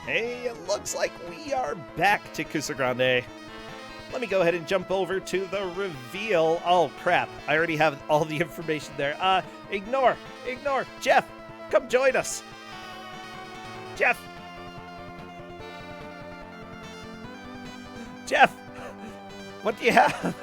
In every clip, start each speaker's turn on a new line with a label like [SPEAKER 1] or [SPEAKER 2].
[SPEAKER 1] Hey, it looks like we are back to Ku5ogrande. Let me go ahead and jump over to the reveal. Oh, crap. I already have all the information there. Ignore. Jeff, come join us. Jeff, what do you have?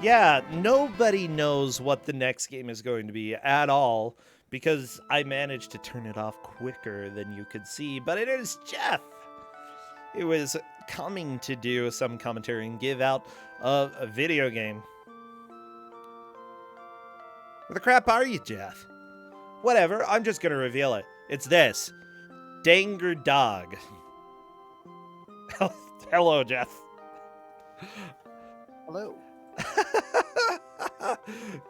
[SPEAKER 1] Yeah, nobody knows what the next game is going to be at all because I managed to turn it off quicker than you could see, but it is Jeff. It was coming to do some commentary and give out a video game. Where the crap are you, Jeff? Whatever, I'm just going to reveal it. It's this. Dogg. Hello, Jeff.
[SPEAKER 2] Hello.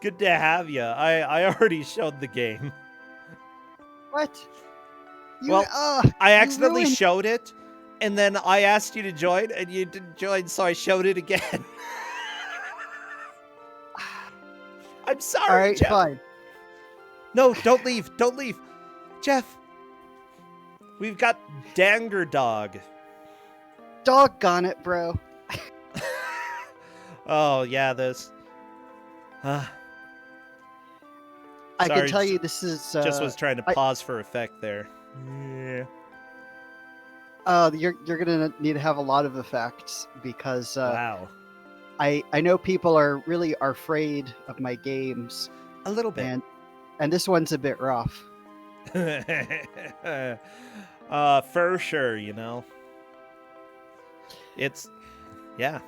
[SPEAKER 1] Good to have you. I already showed the game.
[SPEAKER 2] What?
[SPEAKER 1] I accidentally showed it, and then I asked you to join, and you didn't join, so I showed it again. I'm sorry,
[SPEAKER 2] All right,
[SPEAKER 1] Jeff.
[SPEAKER 2] fine.
[SPEAKER 1] No, don't leave. Jeff, we've got Dogg.
[SPEAKER 2] Doggone it, bro.
[SPEAKER 1] Oh, yeah, this.
[SPEAKER 2] I can tell you this is...
[SPEAKER 1] just was trying to pause for effect there. Yeah.
[SPEAKER 2] You're going to need to have a lot of effects because...
[SPEAKER 1] Wow.
[SPEAKER 2] I know people are really afraid of my games.
[SPEAKER 1] A little bit.
[SPEAKER 2] And this one's a bit rough.
[SPEAKER 1] For sure, you know. It's... Yeah.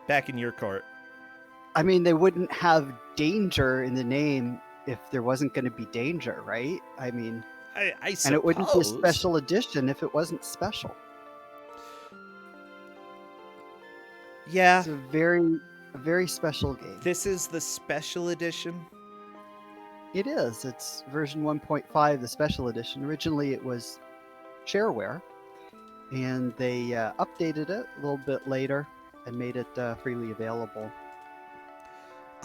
[SPEAKER 1] Back in your court.
[SPEAKER 2] I mean, they wouldn't have danger in the name if there wasn't going to be danger, right? I mean,
[SPEAKER 1] I suppose.
[SPEAKER 2] And it wouldn't be a special edition if it wasn't special.
[SPEAKER 1] Yeah.
[SPEAKER 2] It's a very special game.
[SPEAKER 1] This is the special edition?
[SPEAKER 2] It is. It's version 1.5, the special edition. Originally, it was shareware, and they updated it a little bit later and made it freely available.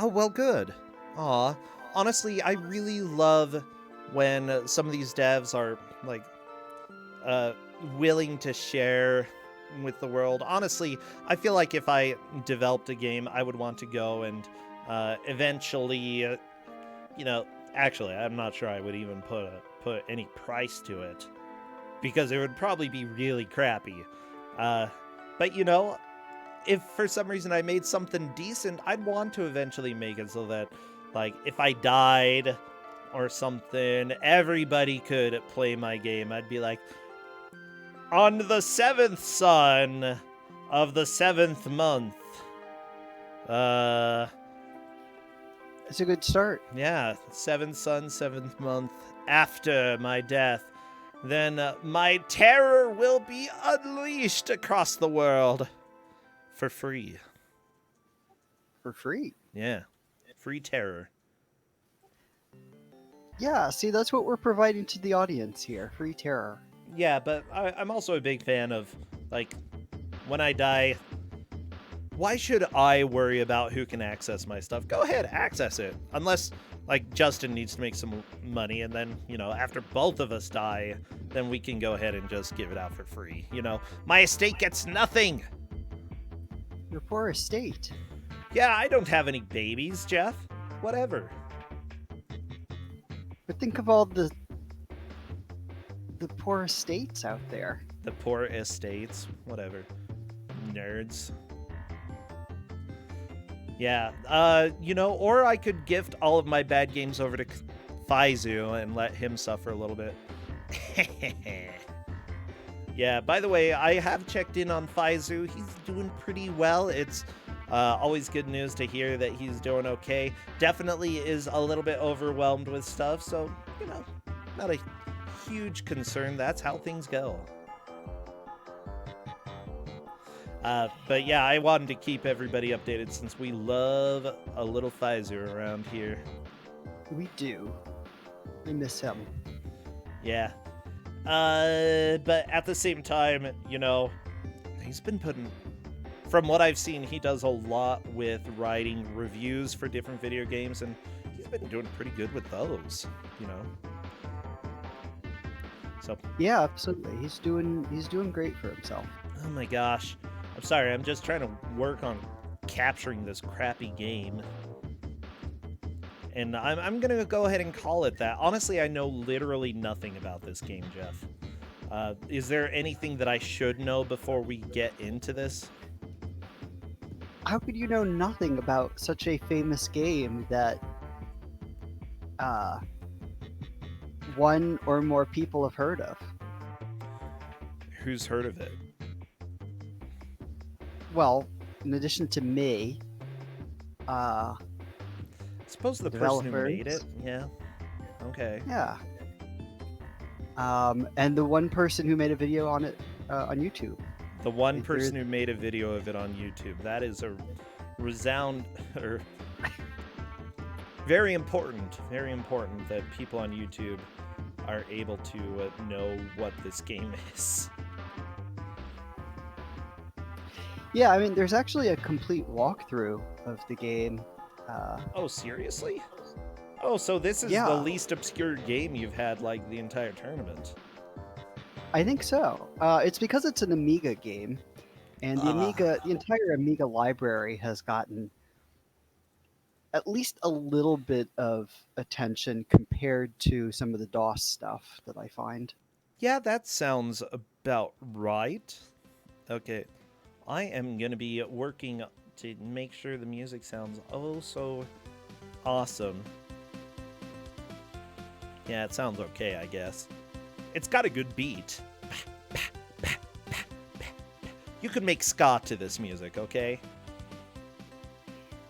[SPEAKER 1] Oh, well, good. Aw. Honestly, I really love when some of these devs are, like, willing to share with the world. Honestly, I feel like if I developed a game, I would want to go and eventually, you know, actually, I'm not sure I would even put any price to it, because it would probably be really crappy. But, you know, if for some reason I made something decent, I'd want to eventually make it so that, like, if I died or something, everybody could play my game. I'd be like, on the 7th sun of the 7th month.
[SPEAKER 2] It's a good start.
[SPEAKER 1] Yeah, 7th sun, 7th month after my death. Then my terror will be unleashed across the world. For free.
[SPEAKER 2] For free?
[SPEAKER 1] Yeah. Free terror.
[SPEAKER 2] Yeah, see, that's what we're providing to the audience here. Free terror.
[SPEAKER 1] Yeah, but I'm also a big fan of, like, when I die, why should I worry about who can access my stuff? Go ahead, access it. Unless, like, Justin needs to make some money, and then, you know, after both of us die, then we can go ahead and just give it out for free. You know, my estate gets nothing.
[SPEAKER 2] Your poor estate.
[SPEAKER 1] Yeah, I don't have any babies, Jeff. Whatever.
[SPEAKER 2] But think of all the poor estates out there.
[SPEAKER 1] The poor estates. Whatever. Nerds. Yeah, you know, or I could gift all of my bad games over to Ku5ogrande and let him suffer a little bit. Yeah, by the way, I have checked in on Ku5ogrande. He's doing pretty well. It's always good news to hear that he's doing okay. Definitely is a little bit overwhelmed with stuff, so, you know, not a huge concern. That's how things go. But yeah, I wanted to keep everybody updated since we love a little Ku5ogrande around here.
[SPEAKER 2] We do. We miss him.
[SPEAKER 1] Yeah. But at the same time, you know, he's been putting from what I've seen, he does a lot with writing reviews for different video games, and he's been doing pretty good with those, you know. So,
[SPEAKER 2] Yeah, absolutely. He's doing great for himself.
[SPEAKER 1] oh my gosh. I'm sorry, I'm just trying to work on capturing this crappy game. And I'm going to go ahead and call it that. Honestly, I know literally nothing about this game, Jeff. Is there anything that I should know before we get into this?
[SPEAKER 2] How could you know nothing about such a famous game that one or more people have heard of?
[SPEAKER 1] Who's heard of it?
[SPEAKER 2] Well, in addition to me,
[SPEAKER 1] I suppose the person who made it.
[SPEAKER 2] developers.
[SPEAKER 1] Yeah. Okay.
[SPEAKER 2] Yeah. And the one person who made a video on it on YouTube.
[SPEAKER 1] The one
[SPEAKER 2] Like,
[SPEAKER 1] person who made a video of it on YouTube. That is a resound or very important that people on YouTube are able to know what this game is.
[SPEAKER 2] Yeah, I mean, there's actually a complete walkthrough of the game.
[SPEAKER 1] Oh, seriously? Oh, so this is the
[SPEAKER 2] Yeah.
[SPEAKER 1] least obscure game you've had like the entire tournament.
[SPEAKER 2] I think so. It's because it's an Amiga game, and the entire Amiga library has gotten at least a little bit of attention compared to some of the DOS stuff that I find.
[SPEAKER 1] Yeah, that sounds about right. Okay. I am going to be working to make sure the music sounds oh so awesome. Yeah, it sounds okay, I guess. It's got a good beat. You could make ska to this music, okay?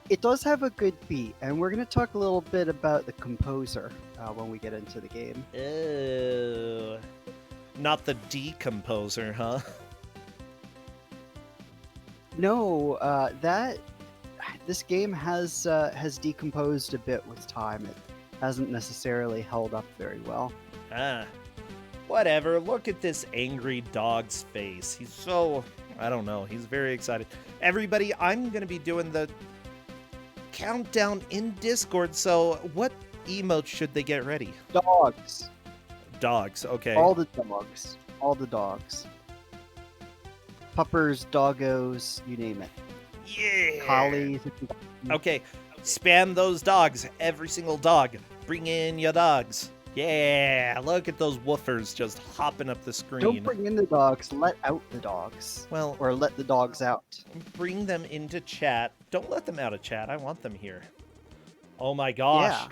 [SPEAKER 2] It does have a good beat, and we're going to talk a little bit about the composer when we get into the game.
[SPEAKER 1] Oh. Not the decomposer, huh?
[SPEAKER 2] No, this game has decomposed a bit with time. It hasn't necessarily held up very well.
[SPEAKER 1] Ah. Whatever, look at this angry dog's face. He's so, I don't know, he's very excited. Everybody, I'm going to be doing the countdown in Discord, so what emotes should they get ready?
[SPEAKER 2] Dogs.
[SPEAKER 1] Dogs, okay.
[SPEAKER 2] All the dogs. All the dogs. Puppers, doggos, you name it.
[SPEAKER 1] Yeah!
[SPEAKER 2] Collies.
[SPEAKER 1] Okay, spam those dogs. Every single dog. Bring in your dogs. Yeah, look at those woofers just hopping up the screen.
[SPEAKER 2] Don't bring in the dogs, let out the dogs.
[SPEAKER 1] Well,
[SPEAKER 2] Or let the dogs out.
[SPEAKER 1] bring them into chat. Don't let them out of chat. I want them here. Oh my gosh.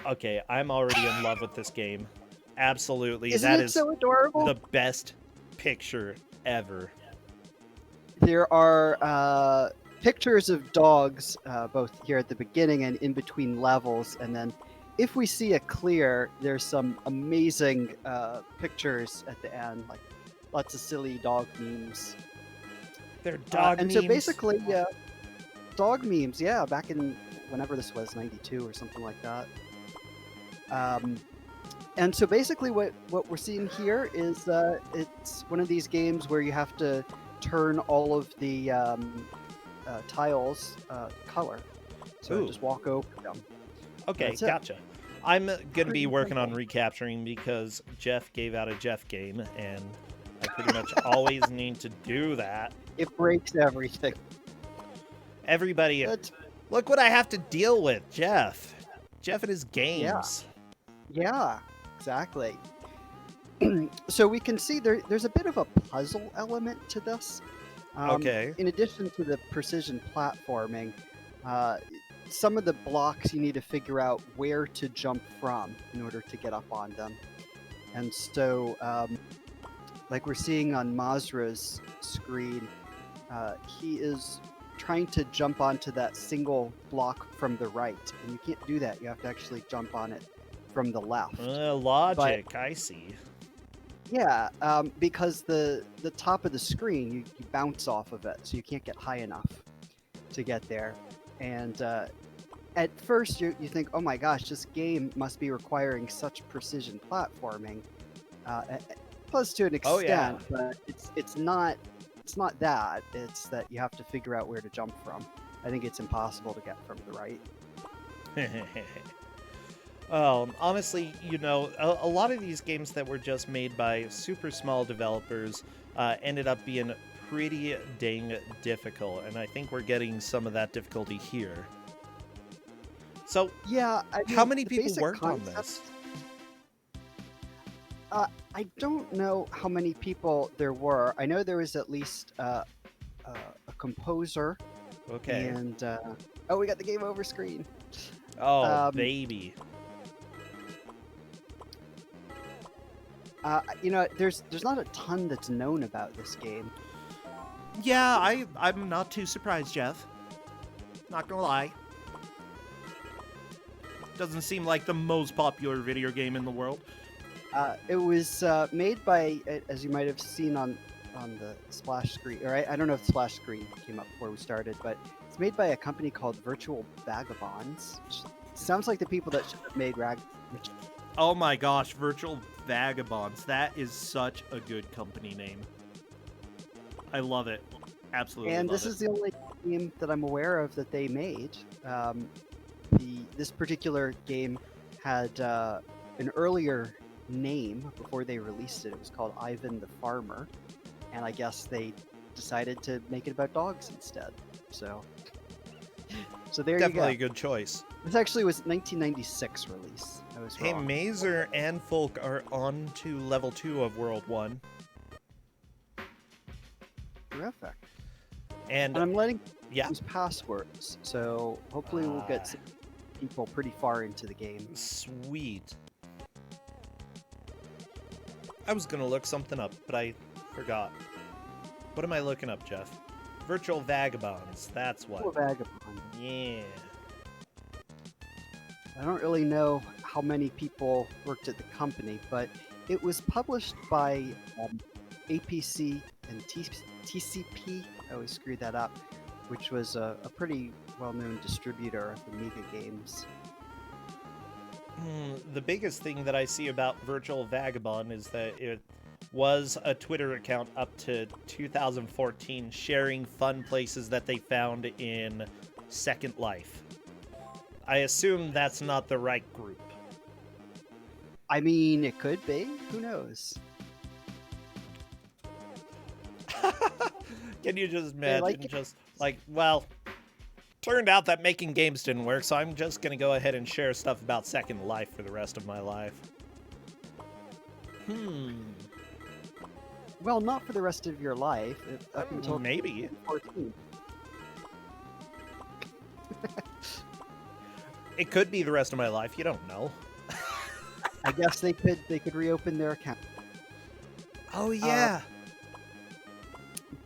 [SPEAKER 2] Yeah.
[SPEAKER 1] Okay, I'm already in love with this game. Absolutely.
[SPEAKER 2] Isn't
[SPEAKER 1] That
[SPEAKER 2] it
[SPEAKER 1] is
[SPEAKER 2] so adorable?
[SPEAKER 1] the best picture ever.
[SPEAKER 2] There are pictures of dogs both here at the beginning and in between levels, and then if we see a clear, there's some amazing pictures at the end, like lots of silly dog memes.
[SPEAKER 1] They're dog
[SPEAKER 2] and
[SPEAKER 1] memes.
[SPEAKER 2] so basically, dog memes, yeah, back in whenever this was, 92 or something like that. And so basically what we're seeing here is it's one of these games where you have to turn all of the tiles color. So
[SPEAKER 1] Ooh.
[SPEAKER 2] just walk over them.
[SPEAKER 1] Okay,
[SPEAKER 2] That's it.
[SPEAKER 1] gotcha. I'm going to be
[SPEAKER 2] Pretty
[SPEAKER 1] working on
[SPEAKER 2] simple.
[SPEAKER 1] recapturing because Jeff gave out a Jeff game, and I pretty much always need to do that.
[SPEAKER 2] It breaks everything.
[SPEAKER 1] Everybody,
[SPEAKER 2] That's,
[SPEAKER 1] look what I have to deal with, Jeff. Jeff and his games.
[SPEAKER 2] yeah, exactly. So we can see there's a bit of a puzzle element to this.
[SPEAKER 1] Okay.
[SPEAKER 2] In addition to the precision platforming, some of the blocks you need to figure out where to jump from in order to get up on them. And so, like we're seeing on Mazra's screen, he is trying to jump onto that single block from the right. And you can't do that. You have to actually jump on it from the left.
[SPEAKER 1] Logic, I see.
[SPEAKER 2] Yeah, because the top of the screen, you bounce off of it, so you can't get high enough to get there. And at first, you think, oh my gosh, this game must be requiring such precision platforming. Plus, to an extent,
[SPEAKER 1] Oh, yeah.
[SPEAKER 2] but it's not it's not that. It's that you have to figure out where to jump from. I think it's impossible to get from the right.
[SPEAKER 1] Honestly, a lot of these games that were just made by super small developers ended up being pretty dang difficult, and I think we're getting some of that difficulty here. So,
[SPEAKER 2] Yeah, I mean,
[SPEAKER 1] how many
[SPEAKER 2] the
[SPEAKER 1] people
[SPEAKER 2] basic
[SPEAKER 1] worked on
[SPEAKER 2] concept-
[SPEAKER 1] this?
[SPEAKER 2] I don't know how many people there were. I know there was at least a composer,
[SPEAKER 1] Okay.
[SPEAKER 2] and oh, we got the game over screen.
[SPEAKER 1] Oh, baby.
[SPEAKER 2] There's not a ton that's known about this game.
[SPEAKER 1] Yeah, I'm not too surprised, Jeff. Not gonna lie. Doesn't seem like the most popular video game in the world.
[SPEAKER 2] It was made by, as you might have seen on the splash screen, or I don't know if the splash screen came up before we started, but it's made by a company called Virtual Vagabonds, which sounds like the people that should have made
[SPEAKER 1] Oh my gosh, Virtual Vagabonds. That is such a good company name. I love it. Absolutely
[SPEAKER 2] And
[SPEAKER 1] love
[SPEAKER 2] this
[SPEAKER 1] it.
[SPEAKER 2] is the only game that I'm aware of that they made. This particular game had an earlier name before they released it. It was called Ivan the Farmer, and I guess they decided to make it about dogs instead. So there
[SPEAKER 1] Definitely a
[SPEAKER 2] you go.
[SPEAKER 1] good choice.
[SPEAKER 2] This actually was 1996 release. I was
[SPEAKER 1] Hey,
[SPEAKER 2] wrong.
[SPEAKER 1] Mazer and Folk are on to level 2 of World 1.
[SPEAKER 2] Terrific.
[SPEAKER 1] And
[SPEAKER 2] And I'm letting
[SPEAKER 1] yeah,
[SPEAKER 2] use passwords, so hopefully we'll get some people pretty far into the game.
[SPEAKER 1] sweet. I was gonna look something up, but I forgot. What am I looking up, Jeff? Virtual Vagabonds. That's
[SPEAKER 2] Poor
[SPEAKER 1] what.
[SPEAKER 2] Vagabond.
[SPEAKER 1] Yeah.
[SPEAKER 2] I don't really know how many people worked at the company, but it was published by APC and TCP. I always screw that up, which was a pretty well-known distributor of Amiga games.
[SPEAKER 1] The biggest thing that I see about Virtual Vagabond is that it was a Twitter account up to 2014 sharing fun places that they found in Second Life. I assume that's not the right group.
[SPEAKER 2] I mean, it could be. Who knows?
[SPEAKER 1] Can you just
[SPEAKER 2] They
[SPEAKER 1] imagine,
[SPEAKER 2] like it.
[SPEAKER 1] just like, well, turned out that making games didn't work, so I'm just gonna go ahead and share stuff about Second Life for the rest of my life.
[SPEAKER 2] Well, not for the rest of your life. Up until
[SPEAKER 1] Maybe.
[SPEAKER 2] 2014.
[SPEAKER 1] It could be the rest of my life, you don't know.
[SPEAKER 2] I guess they could reopen their account.
[SPEAKER 1] Oh, yeah.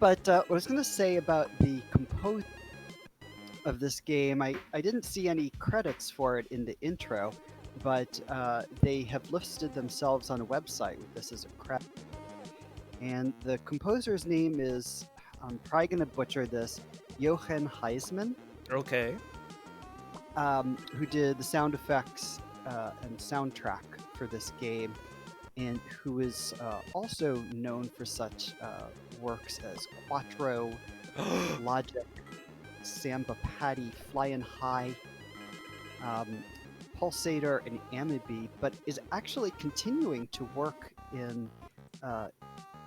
[SPEAKER 2] But what I was going to say about the composer of this game, I didn't see any credits for it in the intro, but they have listed themselves on a website with this as a credit. And the composer's name is, I'm probably going to butcher this, Jochen Heisman,
[SPEAKER 1] Okay.
[SPEAKER 2] who did the sound effects and soundtrack for this game, and who is also known for such works as Quattro, Logic, Samba Patty, Flying High, Pulsator, and Amiibo, but is actually continuing to work in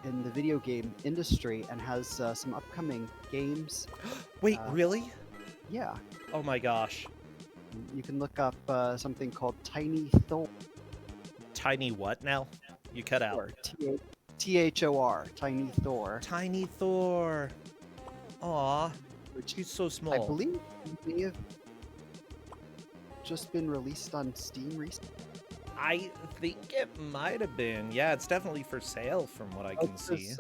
[SPEAKER 2] the video game industry and has some upcoming games.
[SPEAKER 1] Wait, really?
[SPEAKER 2] Yeah,
[SPEAKER 1] Oh my gosh.
[SPEAKER 2] you can look up something called Tiny Thor.
[SPEAKER 1] Tiny what now? You cut out.
[SPEAKER 2] Thor, Tiny Thor.
[SPEAKER 1] Tiny Thor. Aw,
[SPEAKER 2] Which
[SPEAKER 1] he's so small.
[SPEAKER 2] I believe may have just been released on Steam recently.
[SPEAKER 1] I think it might have been. Yeah, it's definitely for sale from what I can see.
[SPEAKER 2] This,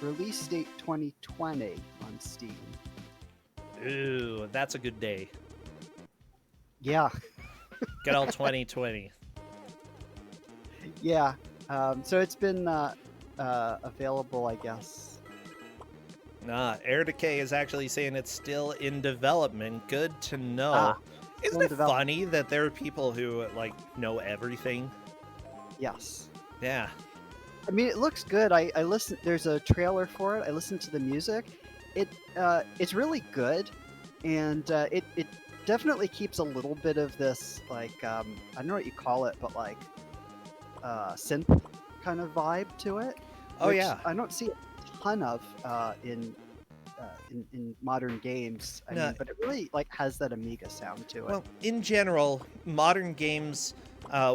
[SPEAKER 2] release date 2020 on Steam.
[SPEAKER 1] Ooh, that's a good day.
[SPEAKER 2] Yeah,
[SPEAKER 1] Good old 2020.
[SPEAKER 2] yeah. So it's been available, I guess.
[SPEAKER 1] Nah, Air Decay is actually saying it's still in development. Good to know.
[SPEAKER 2] Ah,
[SPEAKER 1] Isn't
[SPEAKER 2] in
[SPEAKER 1] it
[SPEAKER 2] development.
[SPEAKER 1] funny that there are people who, like, know everything?
[SPEAKER 2] Yes.
[SPEAKER 1] Yeah.
[SPEAKER 2] I mean, it looks good. I listen. There's a trailer for it. I listened to the music. It's really good, and it definitely keeps a little bit of this like I don't know what you call it, but like synth kind of vibe to it,
[SPEAKER 1] Oh
[SPEAKER 2] which
[SPEAKER 1] yeah.
[SPEAKER 2] I don't see a ton of in modern games. I
[SPEAKER 1] No,
[SPEAKER 2] mean, but it really like has that Amiga sound to it.
[SPEAKER 1] well, in general, modern games,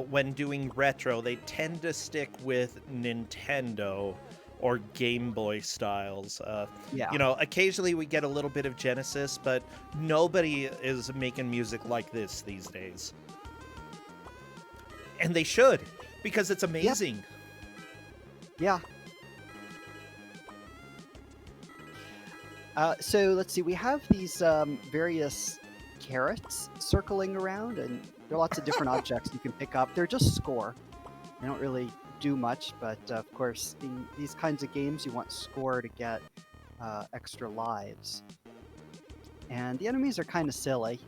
[SPEAKER 1] when doing retro, they tend to stick with Nintendo or Game Boy styles.
[SPEAKER 2] Yeah,
[SPEAKER 1] Occasionally we get a little bit of Genesis, but nobody is making music like this these days. And they should, because it's
[SPEAKER 2] yeah,
[SPEAKER 1] amazing.
[SPEAKER 2] yeah. So let's see. We have these various carrots circling around, and there are lots of different objects you can pick up. They're just score. They don't really do much, but of course, in these kinds of games, you want score to get extra lives. And the enemies are kind of silly,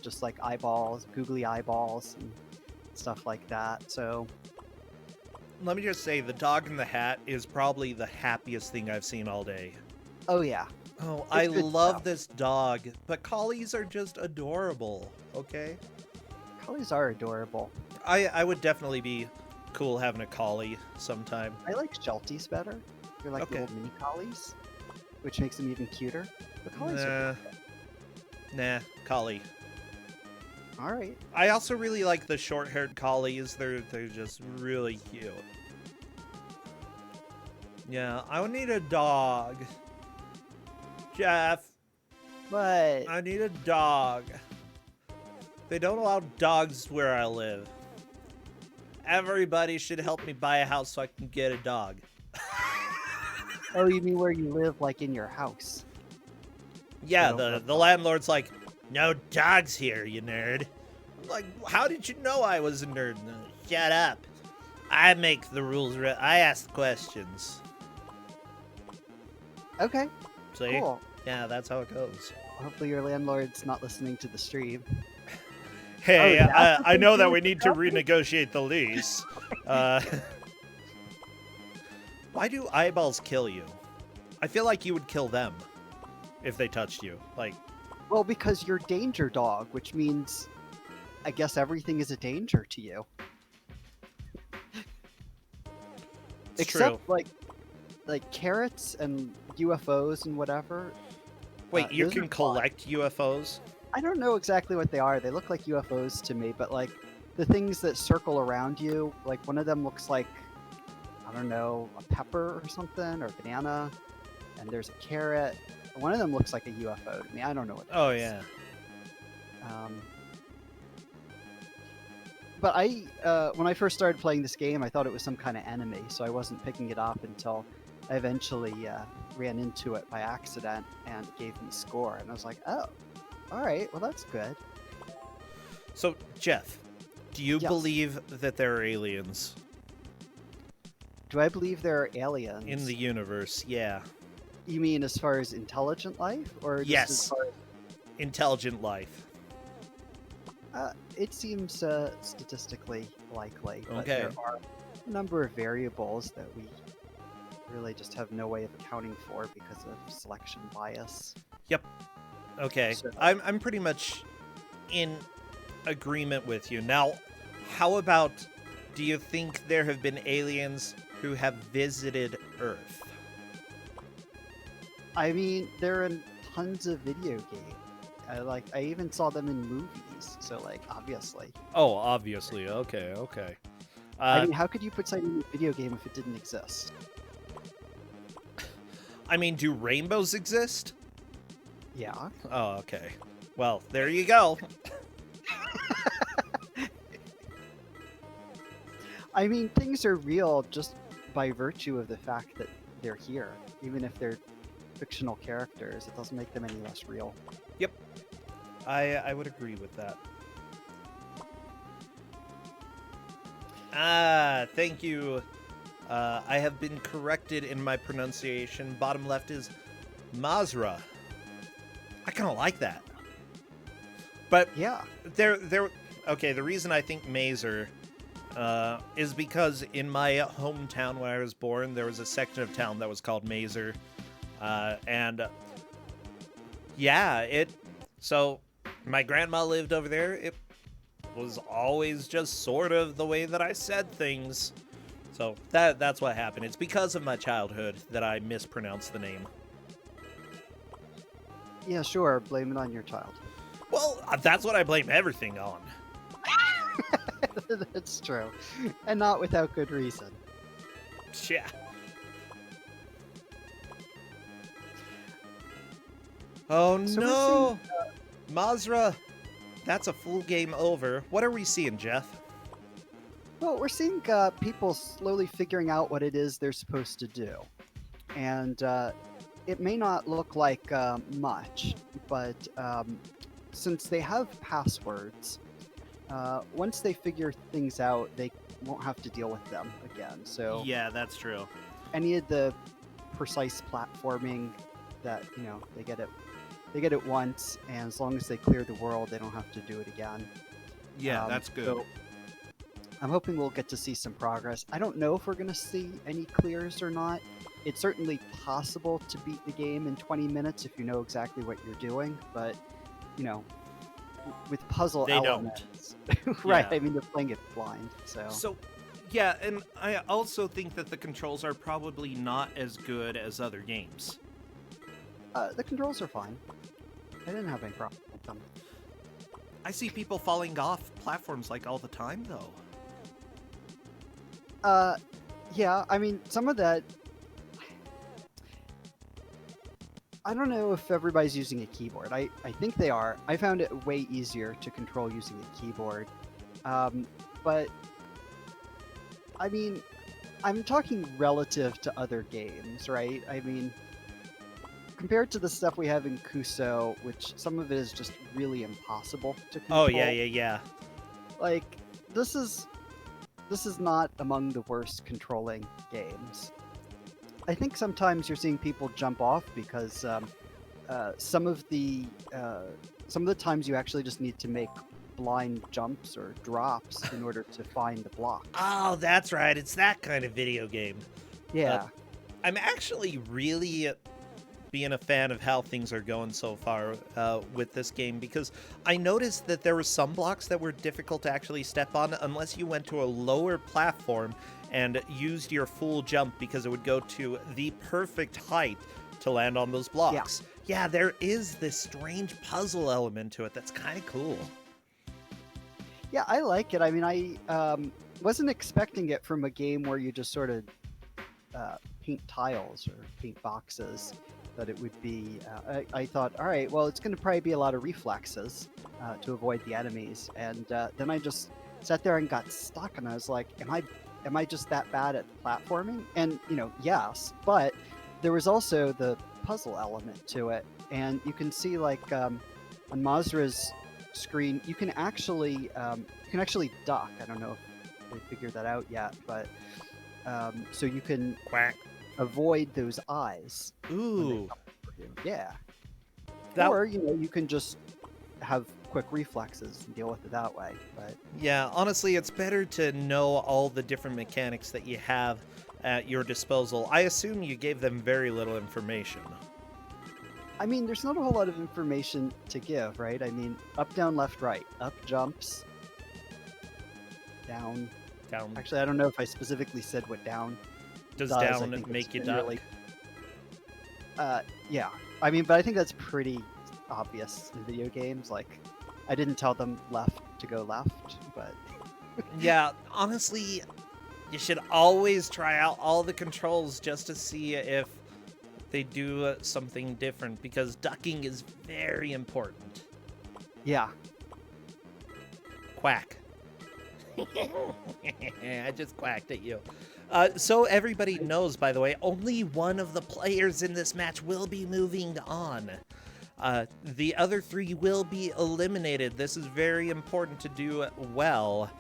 [SPEAKER 2] just like eyeballs, googly eyeballs, and stuff like that. So,
[SPEAKER 1] Let me just say, the dog in the hat is probably the happiest thing I've seen all day.
[SPEAKER 2] oh yeah,
[SPEAKER 1] Oh, I
[SPEAKER 2] it's good
[SPEAKER 1] love
[SPEAKER 2] stuff.
[SPEAKER 1] this dog, but collies are just adorable, okay?
[SPEAKER 2] Collies are adorable.
[SPEAKER 1] I would definitely be cool having a collie sometime.
[SPEAKER 2] I like Shelties better. They're like
[SPEAKER 1] Okay.
[SPEAKER 2] little mini collies, which makes them even cuter. The collies
[SPEAKER 1] Nah,
[SPEAKER 2] are
[SPEAKER 1] nah, collie.
[SPEAKER 2] all right.
[SPEAKER 1] I also really like the short-haired collies. They're just really cute. Yeah, I would need a dog. Jeff,
[SPEAKER 2] But
[SPEAKER 1] I need a dog. They don't allow dogs where I live. Everybody should help me buy a house so I can get a dog.
[SPEAKER 2] oh, you mean where you live, like in your house?
[SPEAKER 1] Yeah,
[SPEAKER 2] They don't
[SPEAKER 1] the landlord's like, no dogs here, you nerd. I'm like, how did you know I was a nerd? No, shut up. I make the rules. I ask questions.
[SPEAKER 2] Okay,
[SPEAKER 1] See?
[SPEAKER 2] cool.
[SPEAKER 1] Yeah, that's how it goes.
[SPEAKER 2] Hopefully your landlord's not listening to the stream.
[SPEAKER 1] Hey,
[SPEAKER 2] Oh, that's what
[SPEAKER 1] I
[SPEAKER 2] they
[SPEAKER 1] know
[SPEAKER 2] do
[SPEAKER 1] that
[SPEAKER 2] with
[SPEAKER 1] we
[SPEAKER 2] the
[SPEAKER 1] need to
[SPEAKER 2] property?
[SPEAKER 1] renegotiate the lease. Uh, why do eyeballs kill you? I feel like you would kill them if they touched you. Like,
[SPEAKER 2] Well, because you're danger dog, which means I guess everything is a danger to you.
[SPEAKER 1] it's
[SPEAKER 2] Except
[SPEAKER 1] true.
[SPEAKER 2] like carrots and UFOs and whatever.
[SPEAKER 1] Wait, you
[SPEAKER 2] Those are
[SPEAKER 1] can
[SPEAKER 2] fine.
[SPEAKER 1] collect UFOs?
[SPEAKER 2] I don't know exactly what they are. They look like UFOs to me, but like the things that circle around you, like one of them looks like, I don't know, a pepper or something, or a banana, and there's a carrot. One of them looks like a UFO to me. I don't know what that
[SPEAKER 1] Oh,
[SPEAKER 2] is.
[SPEAKER 1] yeah.
[SPEAKER 2] But when I first started playing this game, I thought it was some kind of enemy, so I wasn't picking it up until I eventually ran into it by accident, and it gave me score, and I was like, oh, all right, well that's good.
[SPEAKER 1] So, Jeff, do you
[SPEAKER 2] Yes.
[SPEAKER 1] believe that there are aliens
[SPEAKER 2] Do I believe there are aliens?
[SPEAKER 1] in the universe? Yeah.
[SPEAKER 2] You mean as far as intelligent life, or just
[SPEAKER 1] Yes.
[SPEAKER 2] as far
[SPEAKER 1] Intelligent life.
[SPEAKER 2] it seems statistically likely, but
[SPEAKER 1] Okay.
[SPEAKER 2] there are a number of variables that we really just have no way of accounting for because of selection bias.
[SPEAKER 1] Okay.
[SPEAKER 2] So-
[SPEAKER 1] I'm pretty much in agreement with you. Now, how about, do you think there have been aliens who have visited Earth?
[SPEAKER 2] I mean, they're in tons of video games. I even saw them in movies. So like, obviously.
[SPEAKER 1] Oh, obviously. Okay, okay.
[SPEAKER 2] I mean, how could you put something in a video game if it didn't exist?
[SPEAKER 1] I mean, do rainbows exist?
[SPEAKER 2] Yeah.
[SPEAKER 1] Oh, okay. Well, there you go.
[SPEAKER 2] I mean, things are real just by virtue of the fact that they're here. Even if they're fictional characters, it doesn't make them any less real.
[SPEAKER 1] I would agree with that. Ah, thank you. I have been corrected in my pronunciation. Bottom left is Mazra. I kind of like that. But
[SPEAKER 2] Yeah.
[SPEAKER 1] okay, the reason I think Mazer is because in my hometown where I was born, there was a section of town that was called Mazer. And yeah, so my grandma lived over there. It was always just sort of the way that I said things. So that's what happened. It's because of my childhood that I mispronounced the name.
[SPEAKER 2] Yeah, sure. Blame it on your child.
[SPEAKER 1] Well, that's what I blame everything on.
[SPEAKER 2] That's true. And not without good reason.
[SPEAKER 1] Yeah. Oh
[SPEAKER 2] So
[SPEAKER 1] no! Mazra! That's a full game over. What are we seeing, Jeff?
[SPEAKER 2] Well, we're seeing people slowly figuring out what it is they're supposed to do. And it may not look like much, but since they have passwords, once they figure things out, they won't have to deal with them again. So
[SPEAKER 1] Yeah, that's true.
[SPEAKER 2] any of the precise platforming that they get it once, and as long as they clear the world, they don't have to do it again.
[SPEAKER 1] Yeah, that's good.
[SPEAKER 2] So I'm hoping we'll get to see some progress. I don't know if we're going to see any clears or not. It's certainly possible to beat the game in 20 minutes if you know exactly what you're doing, but with puzzle
[SPEAKER 1] They
[SPEAKER 2] elements, right?
[SPEAKER 1] Yeah.
[SPEAKER 2] I mean, they're playing it blind, so.
[SPEAKER 1] So, yeah, and I also think that the controls are probably not as good as other games.
[SPEAKER 2] The controls are fine. I didn't have any problem with them.
[SPEAKER 1] I see people falling off platforms like all the time, though.
[SPEAKER 2] Yeah, I mean, some of that. I don't know if everybody's using a keyboard. I think they are. I found it way easier to control using a keyboard. But, I mean, I'm talking relative to other games, right? I mean, compared to the stuff we have in Kuso, which some of it is just really impossible to control.
[SPEAKER 1] Oh, yeah.
[SPEAKER 2] Like, this is not among the worst controlling games. I think sometimes you're seeing people jump off because some of the times you actually just need to make blind jumps or drops in order to find the block.
[SPEAKER 1] Oh, that's right. It's that kind of video game.
[SPEAKER 2] Yeah.
[SPEAKER 1] I'm actually really being a fan of how things are going so far with this game, because I noticed that there were some blocks that were difficult to actually step on unless you went to a lower platform and used your full jump, because it would go to the perfect height to land on those blocks. Yeah, there is this strange puzzle element to it that's kind of cool.
[SPEAKER 2] Yeah, I like it. I mean, I wasn't expecting it from a game where you just sort of paint tiles or paint boxes, that it would be... I thought, all right, well, it's going to probably be a lot of reflexes to avoid the enemies. And then I just sat there and got stuck, and I was like, am I just that bad at platforming? And, yes, but there was also the puzzle element to it. And you can see, like, on Mazra's screen, you can actually duck. I don't know if they figured that out yet, but so you can
[SPEAKER 1] Quack.
[SPEAKER 2] avoid those eyes.
[SPEAKER 1] Ooh.
[SPEAKER 2] Yeah.
[SPEAKER 1] That...
[SPEAKER 2] Or, you can just have quick reflexes and deal with it that way. But
[SPEAKER 1] yeah, honestly, it's better to know all the different mechanics that you have at your disposal. I assume you gave them very little information.
[SPEAKER 2] I mean, there's not a whole lot of information to give, right? I mean, up, down, left, right. Up jumps. Down.
[SPEAKER 1] Down.
[SPEAKER 2] Actually, I don't know if I specifically said what down
[SPEAKER 1] Does
[SPEAKER 2] does.
[SPEAKER 1] down make you duck?
[SPEAKER 2] Yeah. I mean, but I think that's pretty obvious in video games. Like, I didn't tell them left to go left, but...
[SPEAKER 1] Yeah, honestly, you should always try out all the controls just to see if they do something different, because ducking is very important.
[SPEAKER 2] Yeah.
[SPEAKER 1] Quack. I just quacked at you. So everybody knows, by the way, only one of the players in this match will be moving on. The other three will be eliminated. This is very important to do well.